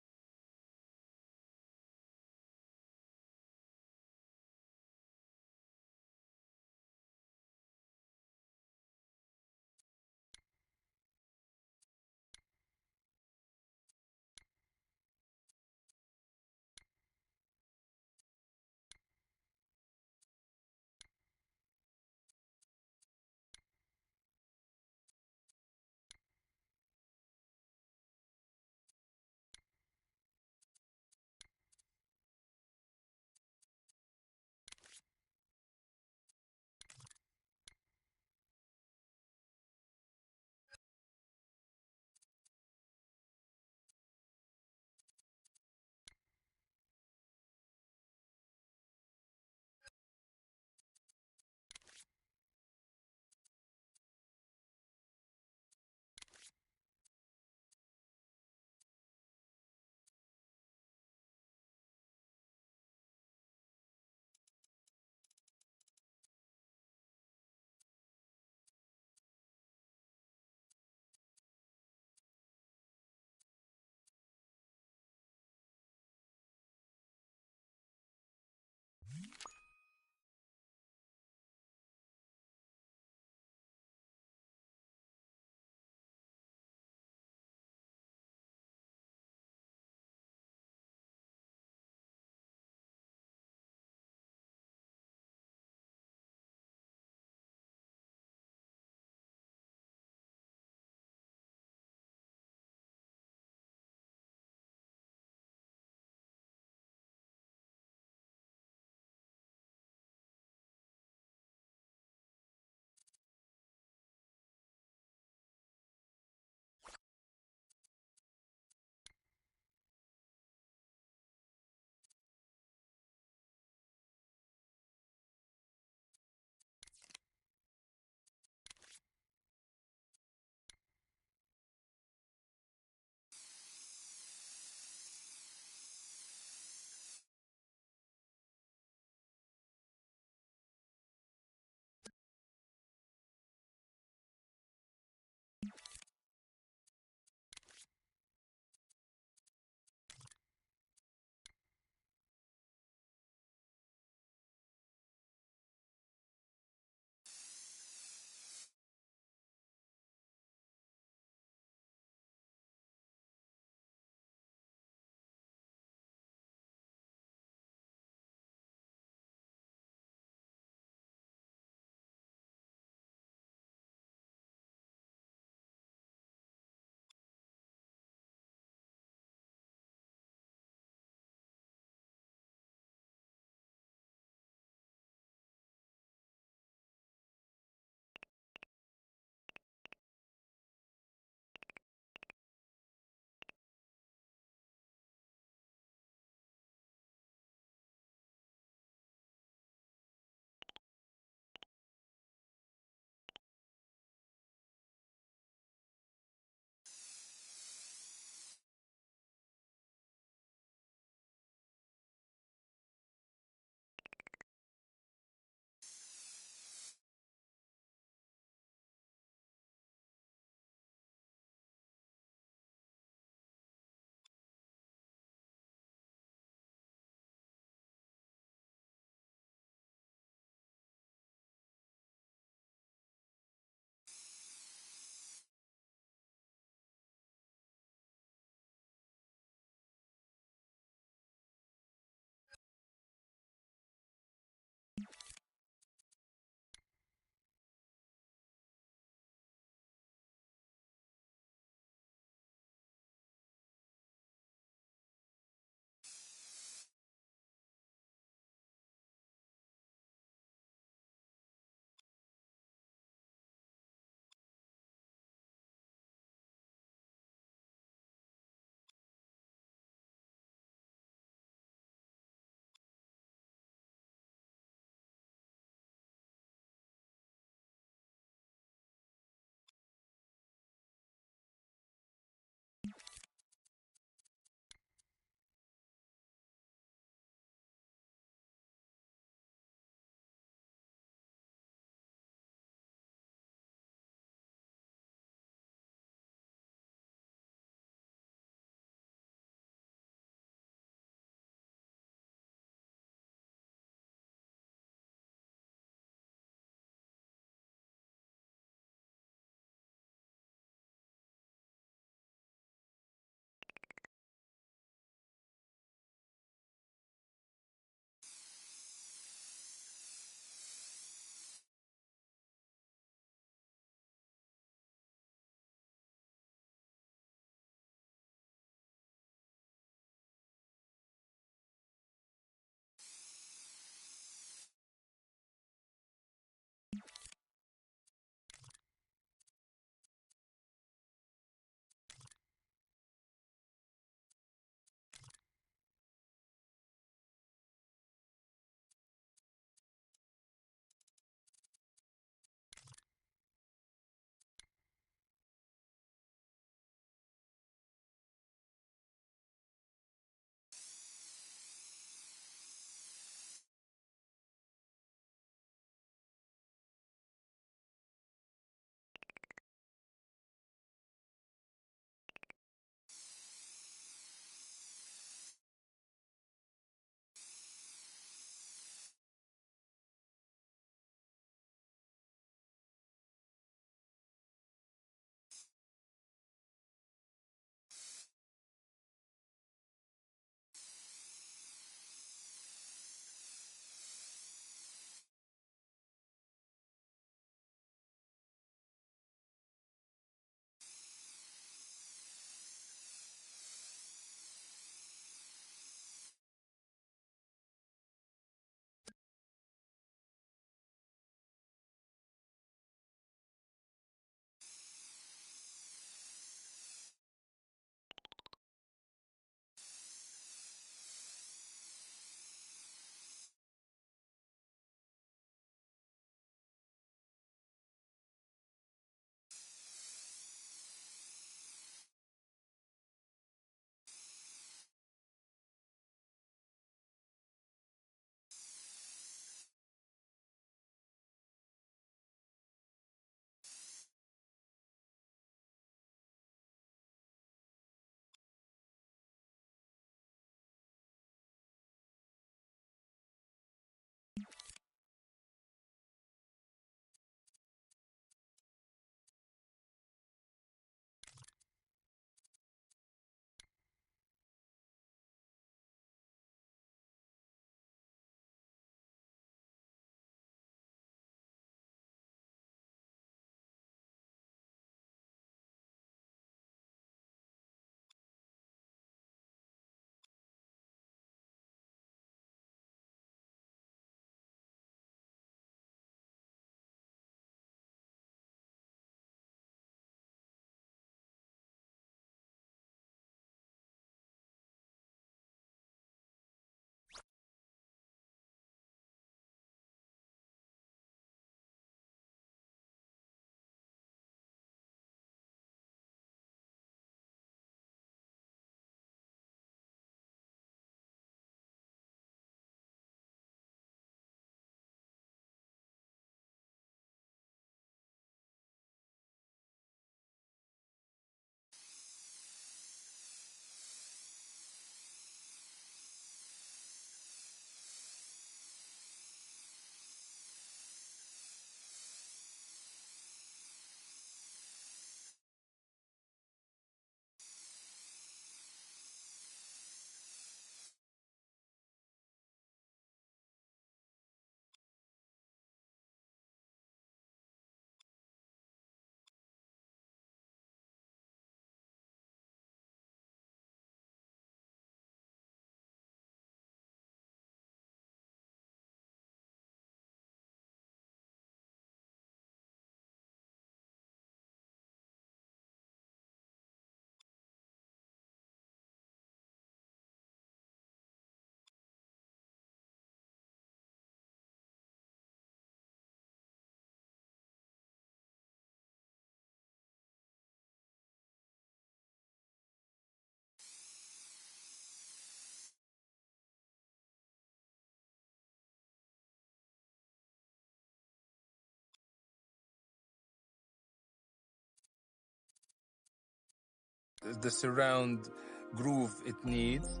the surround groove it needs.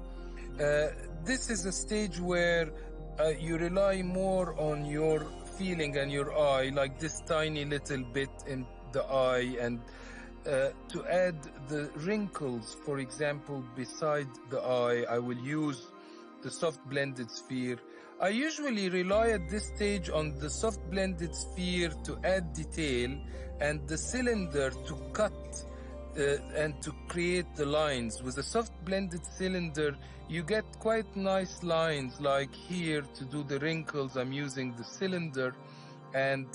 This is a stage where you rely more on your feeling and your eye, like this tiny little bit in the eye, and to add the wrinkles, for example, beside the eye, I will use the soft blended sphere. I usually rely at this stage on the soft blended sphere to add detail and the cylinder to cut and to create the lines. With a soft blended cylinder, you get quite nice lines, like here to do the wrinkles. I'm using the cylinder and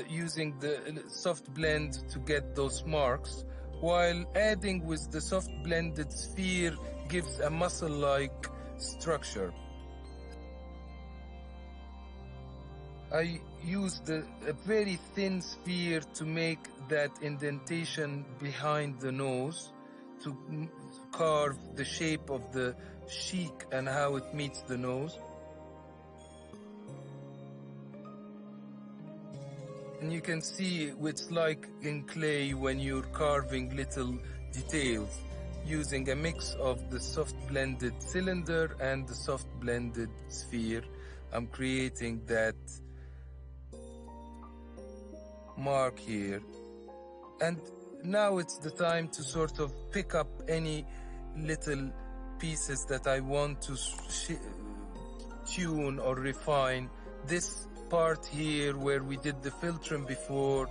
using the soft blend to get those marks, while adding with the soft blended sphere gives a muscle-like structure. I used a very thin sphere to make that indentation behind the nose, to carve the shape of the cheek and how it meets the nose. And you can see it's like in clay when you're carving little details, using a mix of the soft blended cylinder and the soft blended sphere. I'm creating that mark here. And now it's the time to sort of pick up any little pieces that I want to tune or refine. This part here where we did the filtering before,